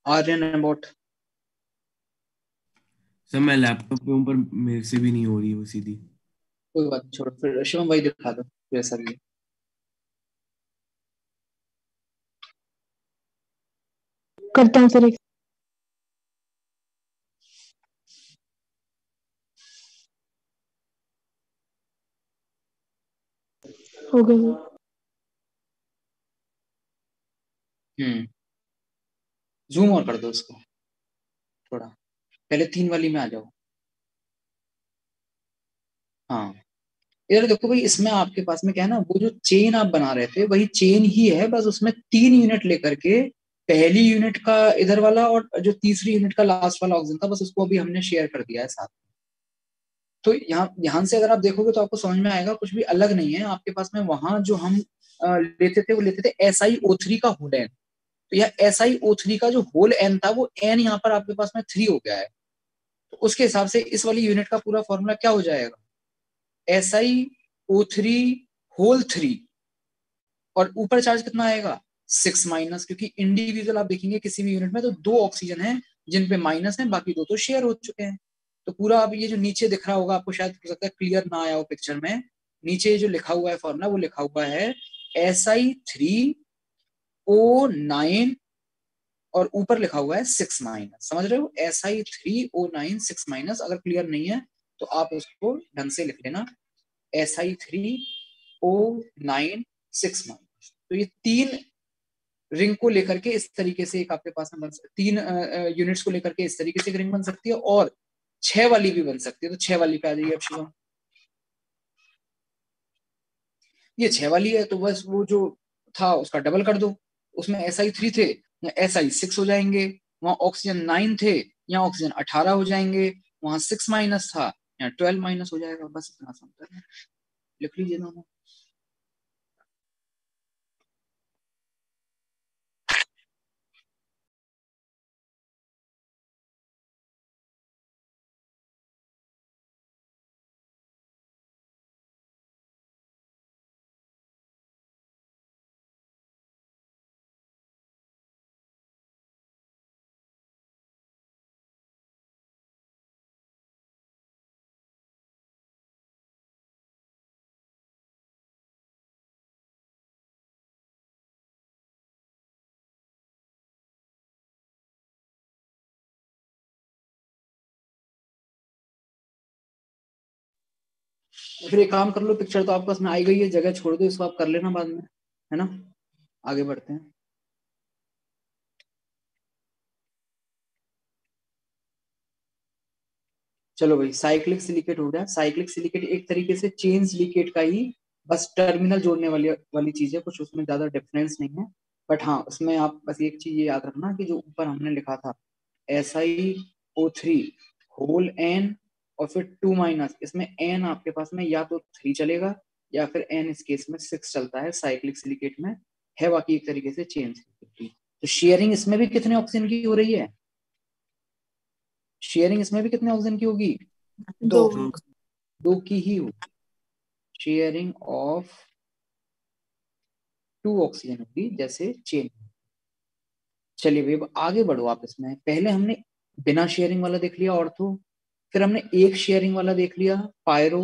आर्यन अबाउट। सर मैं लैपटॉप पे हूँ, पर मेरे से भी नहीं हो रही वो सीधी। कोई बात नहीं, छोड़ो, फिर शिवम वही दिखा दो जैसा भी है। करता हूँ सर, एक हो गया सर। जूम और कर दो उसको थोड़ा, पहले 3 वाली में आ जाओ। हाँ, इधर देखो भाई, इसमें आपके पास में क्या है ना, वो जो चेन आप बना रहे थे वही चेन ही है, बस उसमें 3 यूनिट लेकर के, पहली यूनिट का इधर वाला और जो तीसरी यूनिट का लास्ट वाला ऑक्सीजन था, बस उसको अभी हमने शेयर कर दिया है साथ में। तो यहाँ ध्यान से अगर आप देखोगे तो आपको समझ में आएगा, कुछ भी अलग नहीं है आपके पास में। वहां जो हम लेते थे, वो लेते थे SiO3 का होल एन। तो यह SiO3 का जो होल एन था, वो एन यहाँ पर आपके पास में 3 हो गया है। तो उसके हिसाब से इस वाली यूनिट का पूरा फॉर्मूला क्या हो जाएगा? SiO3 होल 3, और ऊपर चार्ज कितना आएगा? 6 माइनस, क्योंकि इंडिविजुअल आप देखेंगे किसी भी यूनिट में तो 2 ऑक्सीजन है जिन पे माइनस है, बाकी 2 तो शेयर हो चुके हैं। तो पूरा अब ये जो नीचे दिख रहा होगा आपको, शायद हो सकता है क्लियर ना आया हो पिक्चर में, नीचे जो लिखा हुआ है फॉर्मूला, वो लिखा हुआ है Si3O9, और ऊपर लिखा हुआ है 6 माइनस। समझ रहे हो? Si3O9 6 minus. अगर क्लियर नहीं है तो आप उसको ढंग से लिख लेना, Si3O9 6 माइनस। तो ये 3 रिंग को लेकर के इस तरीके से एक आपके पास में बन सकती, 3 यूनिट्स को लेकर के इस तरीके से एक रिंग बन सकती है, और 6 वाली भी बन सकती है। तो 6 वाली पे आ जाइए अब शिवम। ये 6 वाली है तो बस वो जो था उसका डबल कर दो, उसमें Si3 थे या Si6 हो जाएंगे, वहां ऑक्सीजन 9 थे या ऑक्सीजन 18 हो जाएंगे, वहां 6 माइनस था या 12 माइनस हो जाएगा। बस इतना समझ लिख लीजिए दोनों। फिर एक काम कर लो, पिक्चर तो आपके पास में आई गई है, जगह छोड़ दो, इसको आप कर लेना बाद में, है ना? आगे बढ़ते हैं। चलो भाई, साइक्लिक सिलिकेट हो गया। साइक्लिक सिलिकेट एक तरीके से चेन सिलिकेट का ही बस टर्मिनल जोड़ने वाली वाली चीज है, कुछ उसमें ज्यादा डिफरेंस नहीं है। बट हाँ, उसमें आप बस एक चीज ये याद रखना कि जो ऊपर हमने लिखा था SiO3 होल एन और फिर 2 माइनस, इसमें एन आपके पास में या तो 3 चलेगा या फिर एन इस केस में 6 चलता है साइक्लिक सिलिकेट में, है बाकी एक तरीके से चेन सिलिकेट। तो शेयरिंग इसमें भी कितने ऑक्सीजन की हो रही है? शेयरिंग इसमें भी कितने ऑक्सीजन की होगी? 2 2 की ही होगी। शेयरिंग ऑफ 2 ऑक्सीजन होगी जैसे चेन। चलिए भाई अब आगे बढ़ो आप इसमें। पहले हमने बिना शेयरिंग वाला देख लिया ऑर्थो, फिर हमने एक शेयरिंग वाला देख लिया पायरो,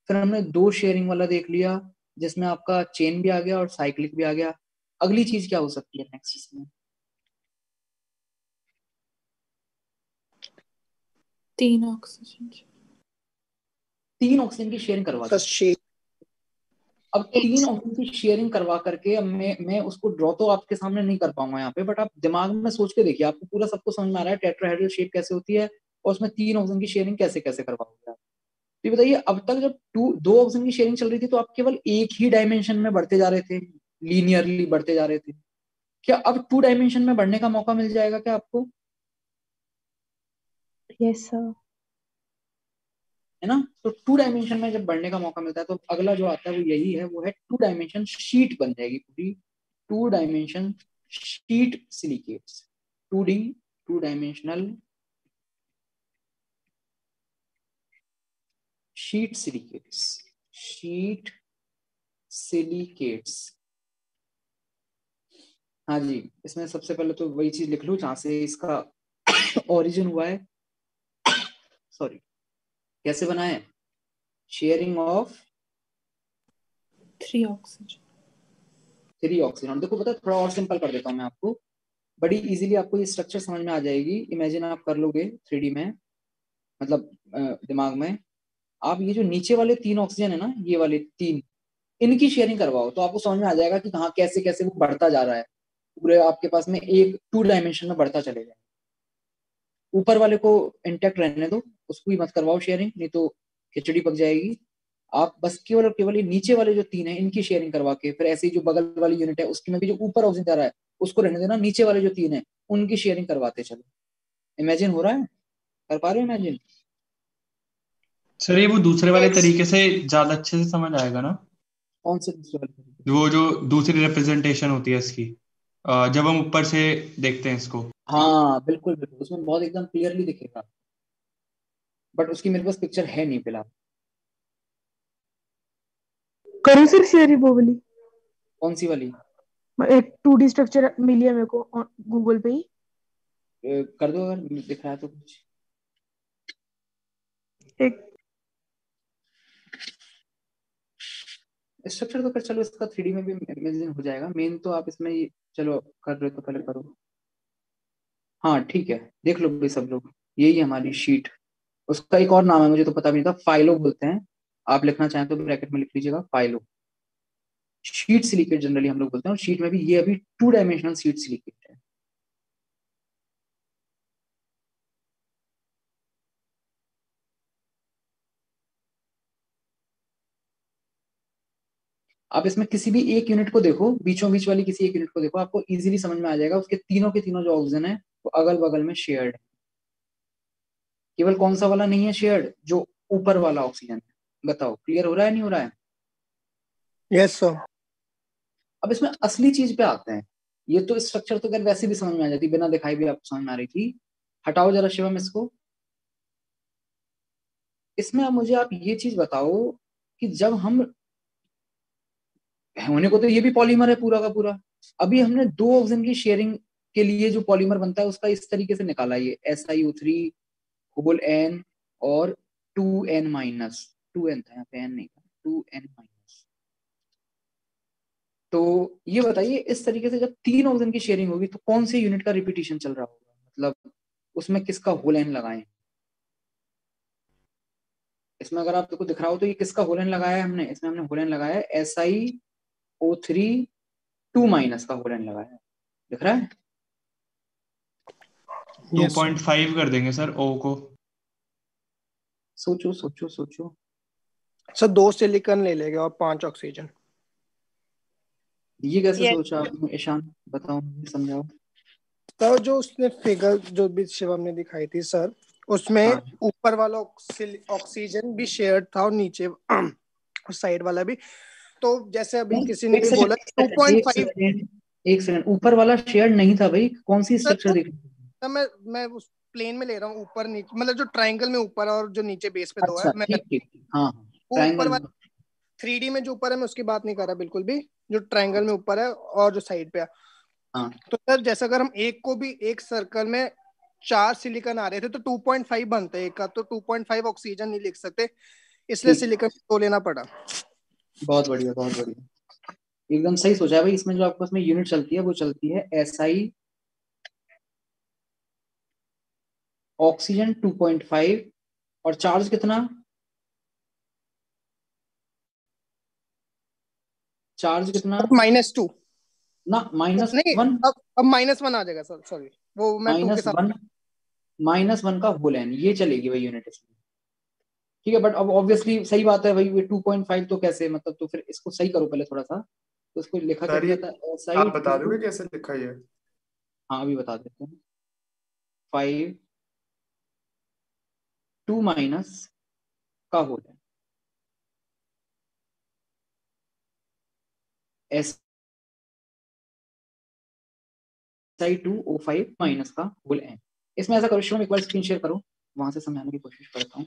फिर हमने 2 शेयरिंग वाला देख लिया जिसमें आपका चेन भी आ गया और साइक्लिक भी आ गया। अगली चीज क्या हो सकती है नेक्स्ट इसमें? 3 ऑक्सीजन। 3 ऑक्सीजन की शेयरिंग करवा सर दो। शेयर अब 3 ऑक्सीजन की शेयरिंग करवा करके अब मैं उसको ड्रॉ तो आपके सामने नहीं कर पाऊंगा यहाँ पे, बट आप दिमाग में सोच के देखिए, आपको पूरा सबको समझ में आ रहा है टेट्राहेड्रल शेप कैसे होती है और उसमें 3 ऑक्सीजन की शेयरिंग कैसे कैसे करवाओगे आप। तो ये बताइए, अब तक जब 2 ऑक्सीजन की शेयरिंग चल रही थी तो आप केवल एक ही डायमेंशन में बढ़ते जा रहे थे, लीनियरली बढ़ते जा रहे थे। क्या अब 2 डायमेंशन में बढ़ने का मौका मिल जाएगा क्या आपको? Yes sir. है ना? तो 2 डायमेंशन में जब बढ़ने का मौका मिलता है तो अगला जो आता है वो यही है, वो है 2 डायमेंशन शीट बन जाएगी पूरी। 2 dimension sheet silicates. 2D 2 dimensional sheet silicates. Sheet silicates. हाँ जी, इसमें सबसे पहले तो वही चीज लिख लो जहां से इसका ओरिजिन हुआ है। सॉरी, कैसे बना है? Sharing of 3 oxygen. 3 ऑक्सीजन। देखो पता है, थोड़ा और सिंपल कर देता हूँ मैं आपको, बड़ी इजीली आपको ये स्ट्रक्चर समझ में आ जाएगी। इमेजिन आप कर लोगे 3D में, मतलब दिमाग में। आप ये जो नीचे वाले 3 ऑक्सीजन है ना, ये वाले 3, इनकी शेयरिंग करवाओ तो आपको समझ में आ जाएगा कि कहाँ कैसे कैसे वो बढ़ता जा रहा है। पूरे आपके पास में एक 2 डायमेंशन में बढ़ता चलेगा। ऊपर वाले को इंटैक्ट रहने दो, उसको ही मत करवाओ शेयरिंग, नहीं तो खिचड़ी पक जाएगी। आप बस केवल और केवल ये नीचे वाले जो 3 है इनकी शेयरिंग करवा के, फिर ऐसे ही जो बगल वाली यूनिट है उसकी में भी जो ऊपर ऑक्सीजन जा रहा है उसको रहने देना, नीचे वाले जो 3 है उनकी शेयरिंग करवाते चलो। इमेजिन हो रहा है? कर पा रहे हो इमेजिन? सर ये वो दूसरे वाले तरीके से ज्यादा अच्छे से समझ आएगा ना? कौन से दूसरे वाले तरीके? वो जो दूसरी रिप्रेजेंटेशन होती है इसकी, जब हम ऊपर से देखते हैं इसको। हाँ बिल्कुल बिल्कुल, उसमें बहुत एकदम क्लियरली दिखेगा, बट उसकी मेरे पास पिक्चर है नहीं फिलहाल। करूँ सर शेयरिंग वो वाली? कौन सी वाली? एक 2D स्ट्रक्चर मिली है मेरे को गूगल पे ही। कर दो अगर दिख रहा है तो कुछ। एक स्ट्रक्चर तो फिर चलो इसका 3D में भी इमेजिन हो जाएगा। मेन तो आप इसमें चलो कर रहे हो तो पहले करो। हाँ ठीक है, देख लो भाई सब लोग, यही है हमारी शीट। उसका एक और नाम है, मुझे तो पता भी नहीं था, फाइलो बोलते हैं। आप लिखना चाहें तो ब्रैकेट में लिख लीजिएगा फाइलो। शीट सिलिकेट जनरली हम लोग बोलते हैं, और शीट में भी ये अभी 2 डायमेंशनल शीट सिलिकेट है। आप इसमें किसी भी एक यूनिट को देखो, बीचों बीच वाली किसी एक यूनिट को देखो, आपको इजीली समझ में आ जाएगा उसके तीनों के तीनों जो ऑक्सीजन है वो अगल बगल में शेयर्ड है। केवल कौन सा वाला नहीं है शेयर्ड? जो ऊपर वाला ऑक्सीजन है। बताओ क्लियर हो रहा है नहीं हो रहा है? Yes sir. अब इसमें असली चीज पे आते हैं। ये तो स्ट्रक्चर तो अगर वैसे भी समझ में आ जाती, बिना दिखाई भी आपको समझ में आ रही थी। हटाओ जरा शिवम इसको। इसमें अब मुझे आप ये चीज बताओ कि जब हम, होने को तो ये भी पॉलीमर है पूरा का पूरा, अभी हमने 2 ऑक्सीजन की शेयरिंग के लिए जो पॉलीमर बनता है उसका इस तरीके से निकाला, ये SiO3 होल N और 2N माइनस, 2N था यहाँ पे, N नहीं था, 2N माइनस। तो ये बताइए, इस तरीके से जब 3 ऑक्सीजन की शेयरिंग होगी तो कौन से यूनिट का रिपीटिशन चल रहा होगा, मतलब उसमें किसका होल N लगाएं? इसमें अगर आपको दिख रहा हो तो ये किसका होल N लगाया है हमने? इसमें हमने होल N लगाया है SiO3 2 माइनस का होल N लगाया है। दिख रहा है? 2.5 कर देंगे सर O को। सोचो सोचो सोचो। सर 2 सिलिकॉन ले लेंगे और 5 ऑक्सीजन। ये कैसे Yes. सोचा आपने ईशान? बताओ मुझे, समझाओ। तो जो उसने फिगर जो भी शिवम ने दिखाई थी सर, उसमें हाँ ऊपर वाला ऑक्सीजन भी शेयर्ड था और नीचे साइड वाला भी। तो जैसे अभी नहीं, किसी ने एक भी सेकंड बोला एक सेकंड 2.5। एक सेकंड एक सेकंड, ऊपर वाला शेयर नहीं था भाई, कौन सी स्ट्रक्चर देख? सर मैं उस प्लेन में ले रहा हूँ, ऊपर नीचे, मतलब जो ट्रायंगल में ऊपर और जो नीचे बेस पे दो अच्छा है, मैं ठीक ठीक, हाँ हाँ, वो ऊपर ट्रायंगल। वाला 3D में जो ऊपर है मैं उसकी बात नहीं कर रहा बिल्कुल भी, जो ट्रायंगल में ऊपर है और जो साइड पे है। हाँ तो सर जैसे अगर हम एक को भी एक सर्कल में 4 सिलिकॉन आ रहे थे तो 2.5 बनता है एक का, तो 2.5 ऑक्सीजन नहीं लिख सकते, इसलिए ठीक, सिलिकॉन को लेना पड़ा। बहुत बढ़िया बहुत बढ़िया, एकदम सही सोचा है भाई। इसमें जो आपको इसमें यूनिट चलती है वो चलती है SI, ऑक्सीजन 2.5, और चार्ज कितना? चार्ज कितना? -2 ना, नहीं, -1। अब -1 आ जाएगा सर, सॉरी वो मैं 2 के साथ। -1, -1 का होल एन, ये चलेगी भाई यूनिट इसमें, ठीक है। बट अब ऑब्वियसली सही बात है भाई, ये 2.5 तो कैसे, मतलब तो फिर इसको सही करो पहले थोड़ा सा। तो इसको लिखा सर कैसे ये जाता है? SI आप बता 2, दोगे कैसे लिखा ये? हाँ अभी बता देते हैं। 5 2 माइनस का होल है, SI2O5 माइनस का होल एन। इसमें ऐसा करो शिवम, एक बार स्क्रीन शेयर करो, वहां से समझाने की कोशिश करता हूँ।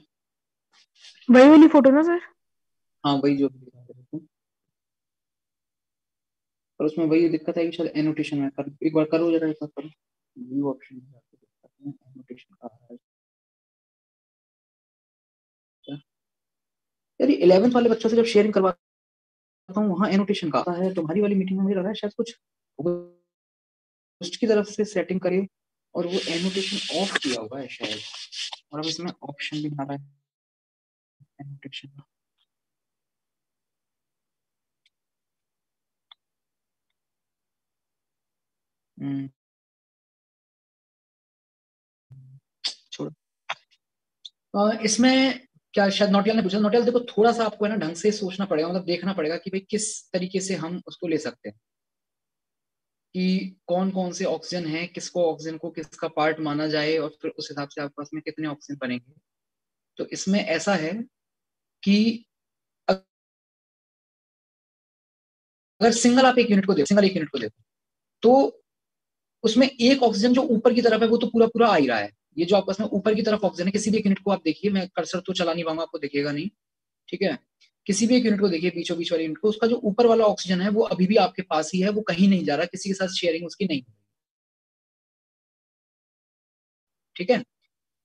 वही वाली फोटो ना सर? हाँ वही जो भी दिखा रहे थे, पर उसमें वही दिक्कत है कि शायद एनोटेशन में कर, एक बार करो जरा, एक बार करो, व्यू ऑप्शन में जाके दिक्कत है, एनोटेशन का आ रहा है क्या? यार 11th वाले बच्चों से जब शेयरिंग करवाता हूँ वहाँ एनोटेशन का आता है, तुम्हारी वाली मीटिंग में मुझे लग रहा है शायद कुछ होस्ट की तरफ से सेटिंग करे और वो एनोटेशन ऑफ किया हुआ है शायद, और अब इसमें ऑप्शन भी आ रहा है एनोटेशन का। छोड़ो। इसमें क्या शायद नोटियल ने पूछा, नोटियल देखो थोड़ा सा आपको है ना ढंग से सोचना पड़ेगा, मतलब देखना पड़ेगा कि भाई किस तरीके से हम उसको ले सकते हैं, कि कौन कौन से ऑक्सीजन है, किसको ऑक्सीजन को किसका पार्ट माना जाए, और फिर उस हिसाब से आपके पास में कितने ऑक्सीजन बनेंगे। तो इसमें ऐसा है कि अगर सिंगल आप एक यूनिट को देखो, सिंगल एक यूनिट को देखो, तो उसमें एक ऑक्सीजन जो ऊपर की तरफ है वो तो पूरा पूरा आ ही रहा है। ये जो आपके पास में ऊपर की तरफ ऑक्सीजन है, किसी भी एक यूनिट को आप देखिए, मैं कर्सर तो चला नहीं पाऊंगा, आपको दिखेगा नहीं, ठीक है। किसी भी एक यूनिट को देखिए, बीचों बीच वाले यूनिट को, उसका जो ऊपर वाला ऑक्सीजन है वो अभी भी आपके पास ही है, वो कहीं नहीं जा रहा, किसी के साथ शेयरिंग उसकी नहीं, ठीक है।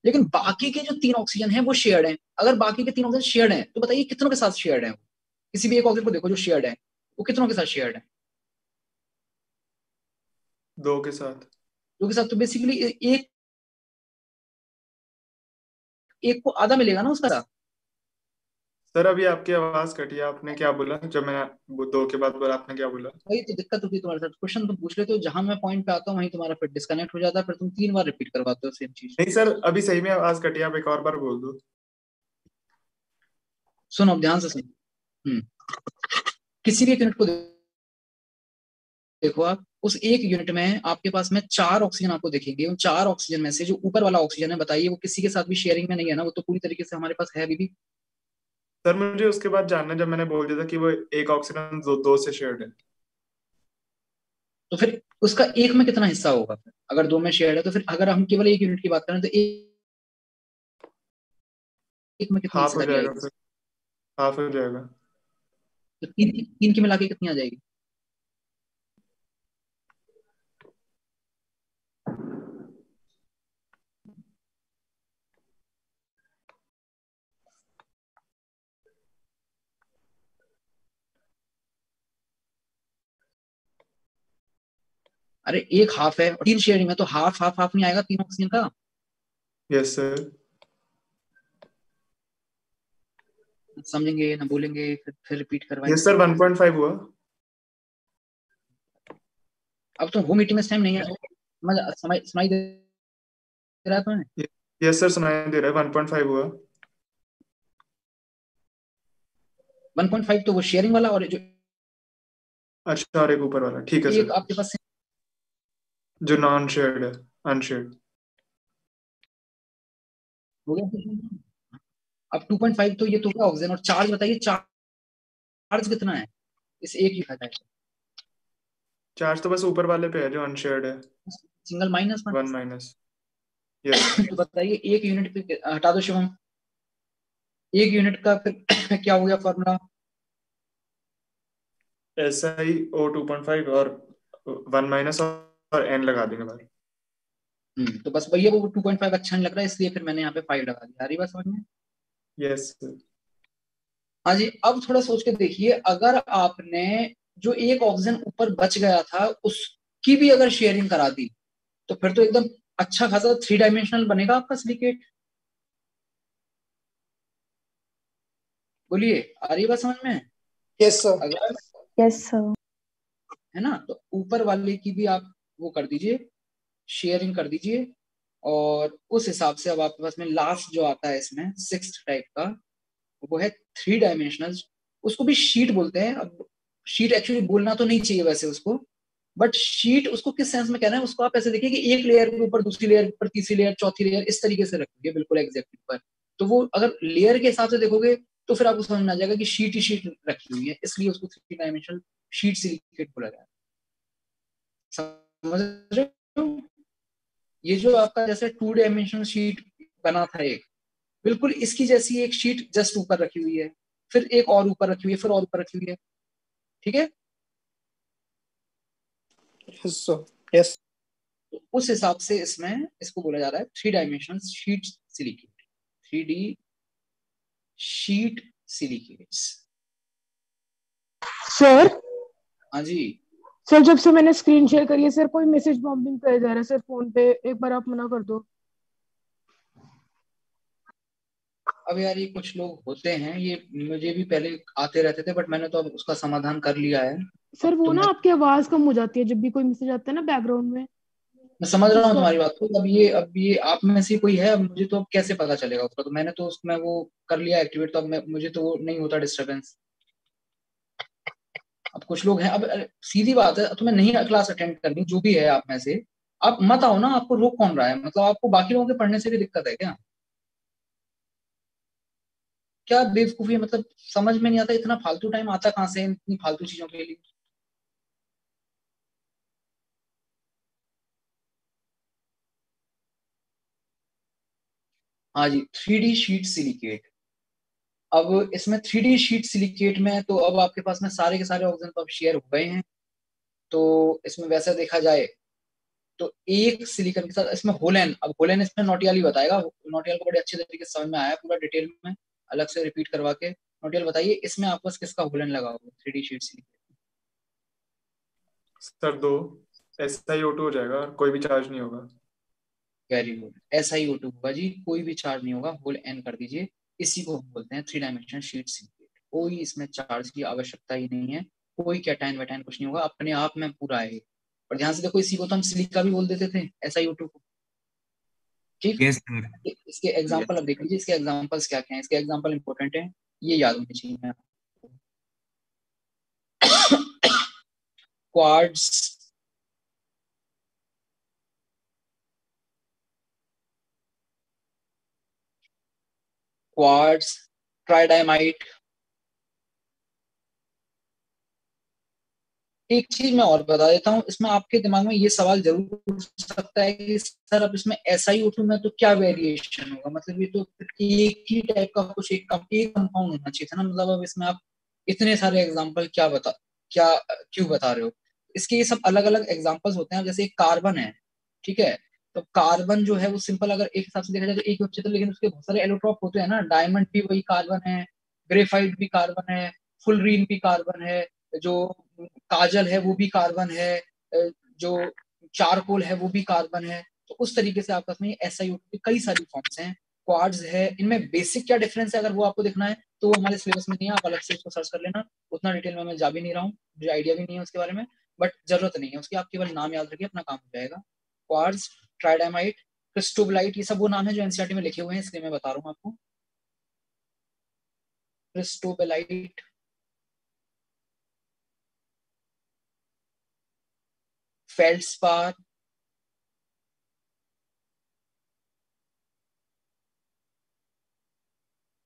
लेकिन बाकी के जो 3 ऑक्सीजन है वो शेयर्ड है। अगर बाकी के 3 ऑक्सीजन शेयर्ड है तो बताइए कितनों के साथ शेयर्ड है? किसी भी एक ऑक्सीजन को देखो जो शेयर्ड है, वो कितनों के साथ शेयर्ड है? 2 के साथ। 2 के साथ, तो बेसिकली एक एक को आधा मिलेगा ना उसका। सर अभी आपकी आवाज कटी, आपने क्या बोला जब मैं वो 2 के बाद बोला, आपने क्या बोला? वही तो दिक्कत होती है तुम्हारे साथ, क्वेश्चन तुम पूछ लेते हो, जहां मैं पॉइंट पे आता हूँ वहीं तुम्हारा फिर डिस्कनेक्ट हो जाता है, फिर तुम 3 बार रिपीट करवाते हो सेम चीज। नहीं सर, अभी सही में आवाज कटी, आप एक और बार बोल दो। सुनो अब ध्यान से सुनो। किसी भी एक यूनिट को देखो आप, उस एक यूनिट में आपके पास में 4 ऑक्सीजन आपको दिखेंगे। उन 4 ऑक्सीजन में से जो ऊपर वाला ऑक्सीजन है, बताइए वो किसी के साथ भी शेयरिंग में नहीं है ना, वो तो पूरी तरीके से हमारे पास है अभी भी। सर मुझे उसके बाद जानना है, जब मैंने बोल दिया था कि वो एक ऑक्सीजन दो से शेयर्ड है। तो फिर उसका एक में कितना हिस्सा होगा फिर? अगर 2 में शेयर्ड है तो फिर अगर हम केवल एक यूनिट की बात करें तो एक में कितनी हाफ हो हिस्सेदारी जाएगा आएगी? फिर, हाफ हो जाएगा। तो 3 की मिला के कितनी आ जाएगी? अरे एक हाफ है और 3 शेयरिंग में, तो हाफ हाफ हाफ नहीं आएगा 3 ऑक्सीजन का? Yes sir. समझेंगे ना, बोलेंगे फिर रिपीट यस करवाएंगे। सर, 1.5 हुआ। अब तो वो मीटिंग में इस टाइम नहीं है, सुनाई दे रहा है तुम्हें? यस सर, सुनाई दे रहा है, 1.5 हुआ। 1.5 तो वो शेयरिंग वाला, और जो अच्छा, और एक ऊपर वाला, ठीक है एक सर। आपके पास जो नॉन शेयर्ड है, अनशेयर्ड। हो गया। अब 2.5 तो ये तो होगा ऑक्सीजन, और चार्ज बताइए चार्ज कितना है इस एक ही खाता है? चार्ज तो बस ऊपर वाले पे है जो अनशेयर्ड है, सिंगल माइनस 1 माइनस। यस तो बताइए एक यूनिट पे हटा दो शिवम, एक यूनिट का फिर क्या हो गया फॉर्मूला? SiO 2.5 और 1 माइनस और n लगा देंगे बाहर। तो बस भैया वो 2.5 अच्छा नहीं लग रहा है, इसलिए फिर मैंने यहाँ पे 5 लगा दिया। आ रही बात समझ में? यस हाँ जी। अब थोड़ा सोच के देखिए, अगर आपने जो एक ऑक्सीजन ऊपर बच गया था उसकी भी अगर शेयरिंग करा दी तो फिर तो एकदम अच्छा खासा 3 डायमेंशनल बनेगा आपका सिलिकेट। बोलिए, आ रही है बात समझ में? Yes sir. अगर यस सर। है ना, तो ऊपर वाले की भी आप वो कर दीजिए, शेयरिंग कर दीजिए। और उस हिसाब से अब आपके पास में लास्ट जो आता है इसमें 6th टाइप का, वो है 3 डायमेंशनल। उसको भी शीट बोलते हैं। अब शीट एक्चुअली बोलना तो नहीं चाहिए वैसे उसको, बट शीट उसको किस सेंस में कहना है उसको आप ऐसे देखिए कि एक लेयर के ऊपर दूसरी लेयर के ऊपर तीसरी लेयर चौथी लेयर इस तरीके से रखोगे बिल्कुल एग्जैक्ट ऊपर। तो वो अगर लेयर के हिसाब से देखोगे तो फिर आपको समझ में आ जाएगा कि शीट ही शीट रखी हुई है, इसलिए उसको 3 डायमेंशनल शीट सिलिकेट बोला जाता है। समझ रहे हो? ये जो आपका जैसे 2 डायमेंशनल शीट बना था एक, बिल्कुल इसकी जैसी एक शीट जस्ट ऊपर रखी हुई है, फिर एक और ऊपर रखी हुई है, फिर और ऊपर रखी हुई है। ठीक है? Yes sir. यस। तो उस हिसाब से इसमें इसको बोला जा रहा है 3 dimensional sheet silicate, 3D sheet silicates. Sir हाँ जी। सर जब से मैंने स्क्रीन शेयर करी है सर कोई मैसेज बॉम्बिंग किया जा रहा है सर फोन पे, एक बार आप मना कर दो। अब यार ये कुछ लोग होते हैं, ये मुझे भी पहले आते रहते थे, बट मैंने तो अब उसका समाधान कर लिया है। सर अब वो तो ना मैं आपकी आवाज कम हो जाती है जब भी कोई मैसेज आता है ना बैकग्राउंड में। समझ रहा हूँ उसका तुम्हारी बात को। अब ये आप में से कोई है, अब मुझे तो अब कैसे पता चलेगा उसका? तो मैंने तो उसमें वो कर लिया एक्टिवेट, तो अब मुझे तो वो नहीं होता डिस्टरबेंस। अब कुछ लोग हैं, अब सीधी बात है, तुम्हें नहीं क्लास अटेंड करनी जो भी है आप में से, आप मत आओ ना। आपको रोक कौन रहा है? मतलब आपको बाकी लोगों के पढ़ने से भी दिक्कत है क्या? क्या बेवकूफी है? मतलब समझ में नहीं आता, इतना फालतू टाइम आता कहाँ से इतनी फालतू चीजों के लिए? हाँ जी, 3D शीट सिलिकेट। अब इसमें 3D शीट सिलिकेट में तो अब आपके पास में सारे के सारे ऑक्सीजन तो अब शेयर हो गए हैं। तो इसमें वैसा देखा जाए तो एक सिलिकॉन के साथ इसमें होलेन, अब होलेन इसमें नोटियाल ही बताएगा। नोटियाल को बड़े अच्छे तरीके से समझ में आया पूरा डिटेल में, अलग से रिपीट करवा के। नोटियाल बताइए इसमें आपको किसका होलेन लगा होगा 3D sheet silicate? Sir 2 SiO2 हो जाएगा और कोई भी चार्ज नहीं होगा। वेरी गुड, SiO2 होगा जी, कोई भी चार्ज नहीं होगा, होल एन कर दीजिए। इसी को हम बोलते हैं 3 डायमेंशनल शीट सिलिकेट। कोई इसमें चार्ज की आवश्यकता ही नहीं है, कोई कैटायन वैटायन कुछ नहीं होगा, अपने आप में पूरा है। और ध्यान से देखो, इसी को तो हम सिलिका भी बोल देते थे, SiO2 को। ठीक। Yes sir. इसके एग्जाम्पल अब देख लीजिए, इसके एग्जाम्पल्स क्या क्या हैं। इसके एग्जाम्पल इंपॉर्टेंट है, ये याद होने चाहिए। Quartz, quartz, tridymite. एक चीज मैं और बता देता हूँ, इसमें आपके दिमाग में ये सवाल जरूर उठ सकता है कि सर अब इसमें SiO2 में तो क्या वेरिएशन होगा? मतलब ये तो एक ही टाइप का कुछ एक कंपाउंड होना चाहिए था ना। मतलब अब इसमें आप इतने सारे एग्जांपल क्या क्यों बता रहे हो? इसके ये सब अलग अलग एग्जांपल्स होते हैं। जैसे एक कार्बन है, ठीक है, तो कार्बन जो है वो सिंपल अगर एक हिसाब से देखा जाए तो एक ही उच्चतम, लेकिन उसके बहुत सारे एलोट्रॉप होते हैं ना। डायमंड भी वही कार्बन है, ग्रेफाइट भी कार्बन है, फुलरीन भी कार्बन है, जो काजल है वो भी कार्बन है, जो चारकोल है वो भी कार्बन है। तो उस तरीके से आपस में SiO2 की कई सारी फॉर्म्स हैं। क्वार्ट्ज है, इनमें बेसिक क्या डिफरेंस है अगर वो आपको देखना है तो वो हमारे सिलेबस में नहीं है, आप अलग से उसको सर्च कर लेना। उतना डिटेल में मैं जा भी नहीं रहा हूँ, मुझे आइडिया भी नहीं है उसके बारे में, बट जरूरत नहीं है उसकी। आप केवल नाम याद रखिए, अपना काम हो जाएगा। क्वार्ट्ज, ट्राइडामाइट, क्रिस्टोबलाइट, ये सब वो नाम है जो एनसीईआरटी में लिखे हुए हैं, इसलिए मैं बता रहा हूँ आपको। क्रिस्टोबलाइट, फेल्ड्स्पार,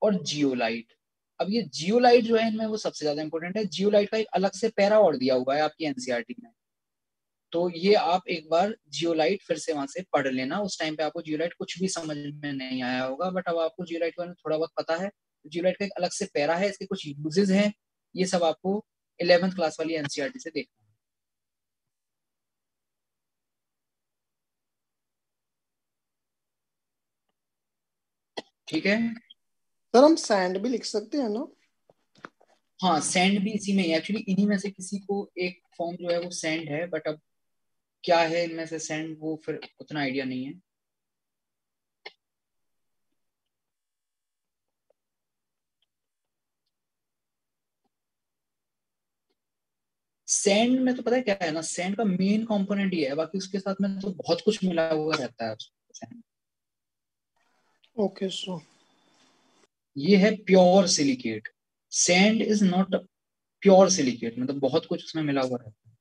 और जियोलाइट। अब ये जियोलाइट जो है इनमें वो सबसे ज्यादा इंपॉर्टेंट है। जियोलाइट का एक अलग से पैरा और दिया हुआ है आपकी एनसीईआरटी में। तो ये आप एक बार जियोलाइट फिर से वहां से पढ़ लेना। उस टाइम पे आपको जियोलाइट कुछ भी समझ में नहीं आया होगा, बट अब आपको जियोलाइट के बारे में थोड़ा बहुत पता है। जियोलाइट का एक अलग से पैरा है, इसके कुछ यूजेस हैं, ये सब आपको 11th क्लास वाली एनसीईआरटी से देखना है। ठीक है। सर हम सैंड भी लिख सकते हैं ना? हाँ, सैंड भी इसी में है एक्चुअली, इन्हीं में से किसी को एक फॉर्म जो है वो सैंड है, बट अब क्या है इनमें से सैंड वो फिर उतना आइडिया नहीं है। सैंड में तो पता है क्या है ना, सैंड का मेन कंपोनेंट ये है, बाकी उसके साथ में तो बहुत कुछ मिला हुआ रहता है सैंड। ओके सो ये है pure silicate, sand is not pure silicate, मतलब बहुत कुछ उसमें मिला हुआ रहता है।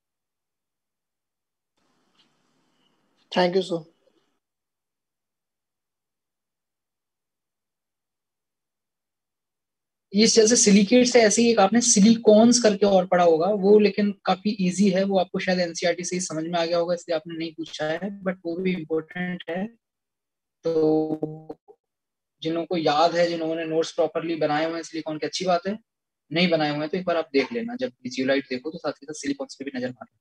Thank you sir. इस जैसे सिलिकेट से ऐसे ही एक आपने सिलिकॉन्स करके और पढ़ा होगा, वो लेकिन काफी इजी है, वो आपको शायद एनसीईआरटी से ही समझ में आ गया होगा, इसलिए आपने नहीं पूछा है, बट वो भी इम्पोर्टेंट है। तो जिन्हों को याद है, जिन्होंने नोट्स प्रॉपरली बनाए हुए हैं सिलिकॉन के, अच्छी बात है। नहीं बनाए हुए हैं तो एक बार आप देख लेना, जब जियोलाइट देखो तो साथ ही साथ सिलिकॉन्स पे भी नजर मारना।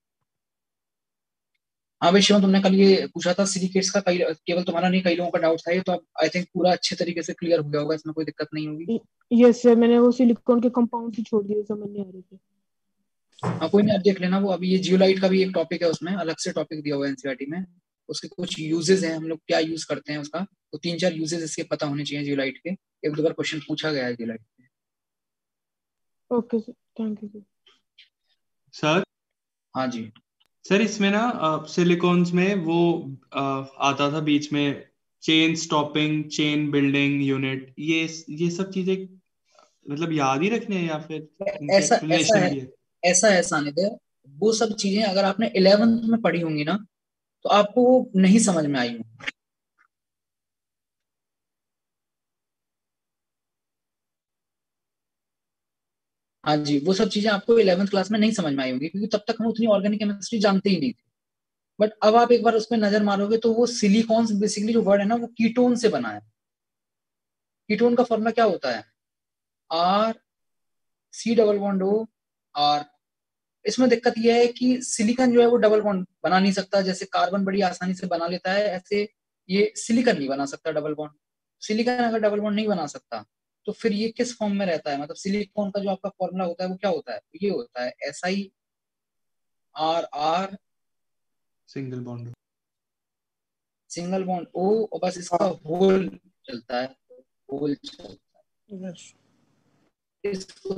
हाँ भाई शिवम, तुमने कल ये पूछा था सिलिकेट्स का, कई केवल तुम्हारा नहीं कई लोगों का डाउट था, ये तो अब आई थिंक पूरा अच्छे तरीके से क्लियर हो गया होगा, इसमें कोई दिक्कत नहीं होगी। यस सर, मैंने वो सिलिकॉन के कंपाउंड ही छोड़ दिए, समझ नहीं आ रहे थे। हाँ कोई नहीं, आप देख लेना वो। अभी ये जियोलाइट का भी एक टॉपिक है, उसमें अलग से टॉपिक दिया हुआ है एनसीईआरटी में, उसके कुछ यूजेस हैं, हम लोग क्या यूज करते हैं उसका, तो 3-4 यूजेस इसके पता होने चाहिए जियोलाइट के। एक दो बार क्वेश्चन पूछा गया है जियोलाइट पे। Okay sir, thank you sir. Sir हाँ जी। सर इसमें ना सिलिकॉन्स में वो आता था बीच में, chain stopping, chain building unit, ये सब चीजें मतलब याद ही रखने हैं या फिर इनकी ऐसा ऐसा एक्सप्लेनेशन है, भी है? ऐसा निधि, वो सब चीजें अगर आपने 11th में पढ़ी होंगी ना, तो आपको वो नहीं समझ में आई होंगी। हाँ जी, वो सब चीजें आपको 11th क्लास में नहीं समझ में आई होंगी, क्योंकि तब तक हम उतनी ऑर्गेनिक केमिस्ट्री जानते ही नहीं थे। बट अब आप एक बार उस पर नजर मारोगे तो वो सिलिकॉन्स बेसिकली जो वर्ड है ना, वो कीटोन से बना है। कीटोन का फॉर्मूला क्या होता है? R C double bond O R. इसमें दिक्कत यह है कि सिलिकॉन जो है वो डबल बॉन्ड बना नहीं सकता, जैसे कार्बन बड़ी आसानी से बना लेता है, ऐसे ये सिलिकॉन नहीं बना सकता डबल बॉन्ड। सिलिकॉन अगर डबल बॉन्ड नहीं बना सकता तो फिर ये किस फॉर्म में रहता है? मतलब सिलिकॉन का जो आपका फॉर्मूला होता है वो क्या होता है? ये होता है SI R R single bond. Single bond O, और बस इसका होल चलता है, होल चलता यस है इसको।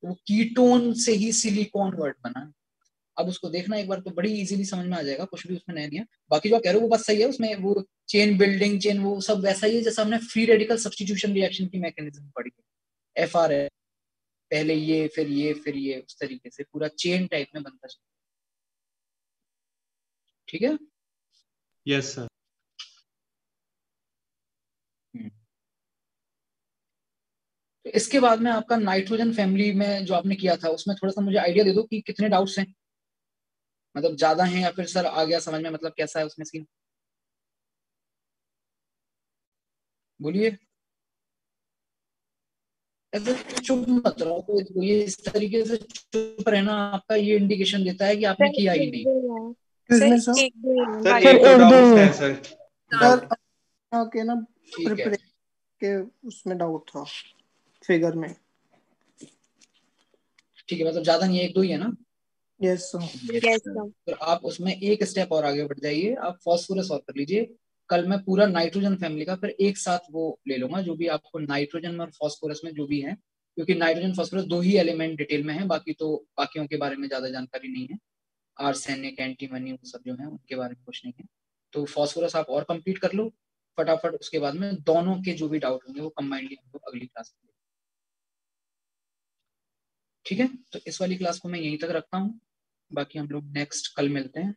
वो कीटोन से ही सिलिकॉन वर्ड बना है। अब उसको देखना एक बार तो बड़ी इजीली समझ में आ जाएगा, कुछ भी उसमें नया नहीं है। बाकी जो आप कह रहे हो वो बात सही है, उसमें वो चेन बिल्डिंग, चेन वो सब वैसा ही है जैसा हमने फ्री रेडिकल सब्स्टिट्यूशन रिएक्शन की मैकेनिज्म पढ़ी है। FR है, पहले ये फिर ये फिर ये, उस तरीके से पूरा चेन टाइप में बनता है। ठीक है। Yes sir. तो इसके बाद में आपका नाइट्रोजन फैमिली में जो आपने किया था, उसमें थोड़ा सा मुझे आइडिया दे दो कि कितने डाउट्स हैं, मतलब ज्यादा हैं या फिर सर आ गया समझ में, मतलब कैसा है उसमें सीन, बोलिए। ऐसे चुप मत रहो, तो ये इस तरीके से चुप रहना आपका ये इंडिकेशन देता है कि आपने सर किया ही एक नहीं। दो है, किसने सर सर? एक दो है, सर सर एक दो एक दो डाउट्स ही है है। सर। सर के ना ठीक है। प्रिपरेशन के उसमें डाउट था, फिगर में। ठीक है, मतलब ज्यादा नहीं है, एक दो ही है ना? Yes sir. Yes sir. फिर आप उसमें एक स्टेप और आगे बढ़ जाइए, आप फॉस्फोरस और कर लीजिए। कल मैं पूरा नाइट्रोजन फैमिली का फिर एक साथ वो ले लूंगा, जो भी आपको नाइट्रोजन और फॉस्फोरस में जो भी है, क्योंकि नाइट्रोजन फॉस्फोरस दो ही एलिमेंट डिटेल में है, बाकी तो बाकियों के बारे में ज्यादा जानकारी नहीं है। आर्सेनिक, एंटीमनी, वो सब जो है उनके बारे में कुछ नहीं है। तो फॉस्फोरस आप और कंप्लीट कर लो फटाफट, उसके बाद में दोनों के जो भी डाउट होंगे वो कंबाइंडली हम लोग अगली क्लास में। ठीक है, तो इस वाली क्लास को मैं यहीं तक रखता हूँ, बाकी हम लोग नेक्स्ट कल मिलते हैं।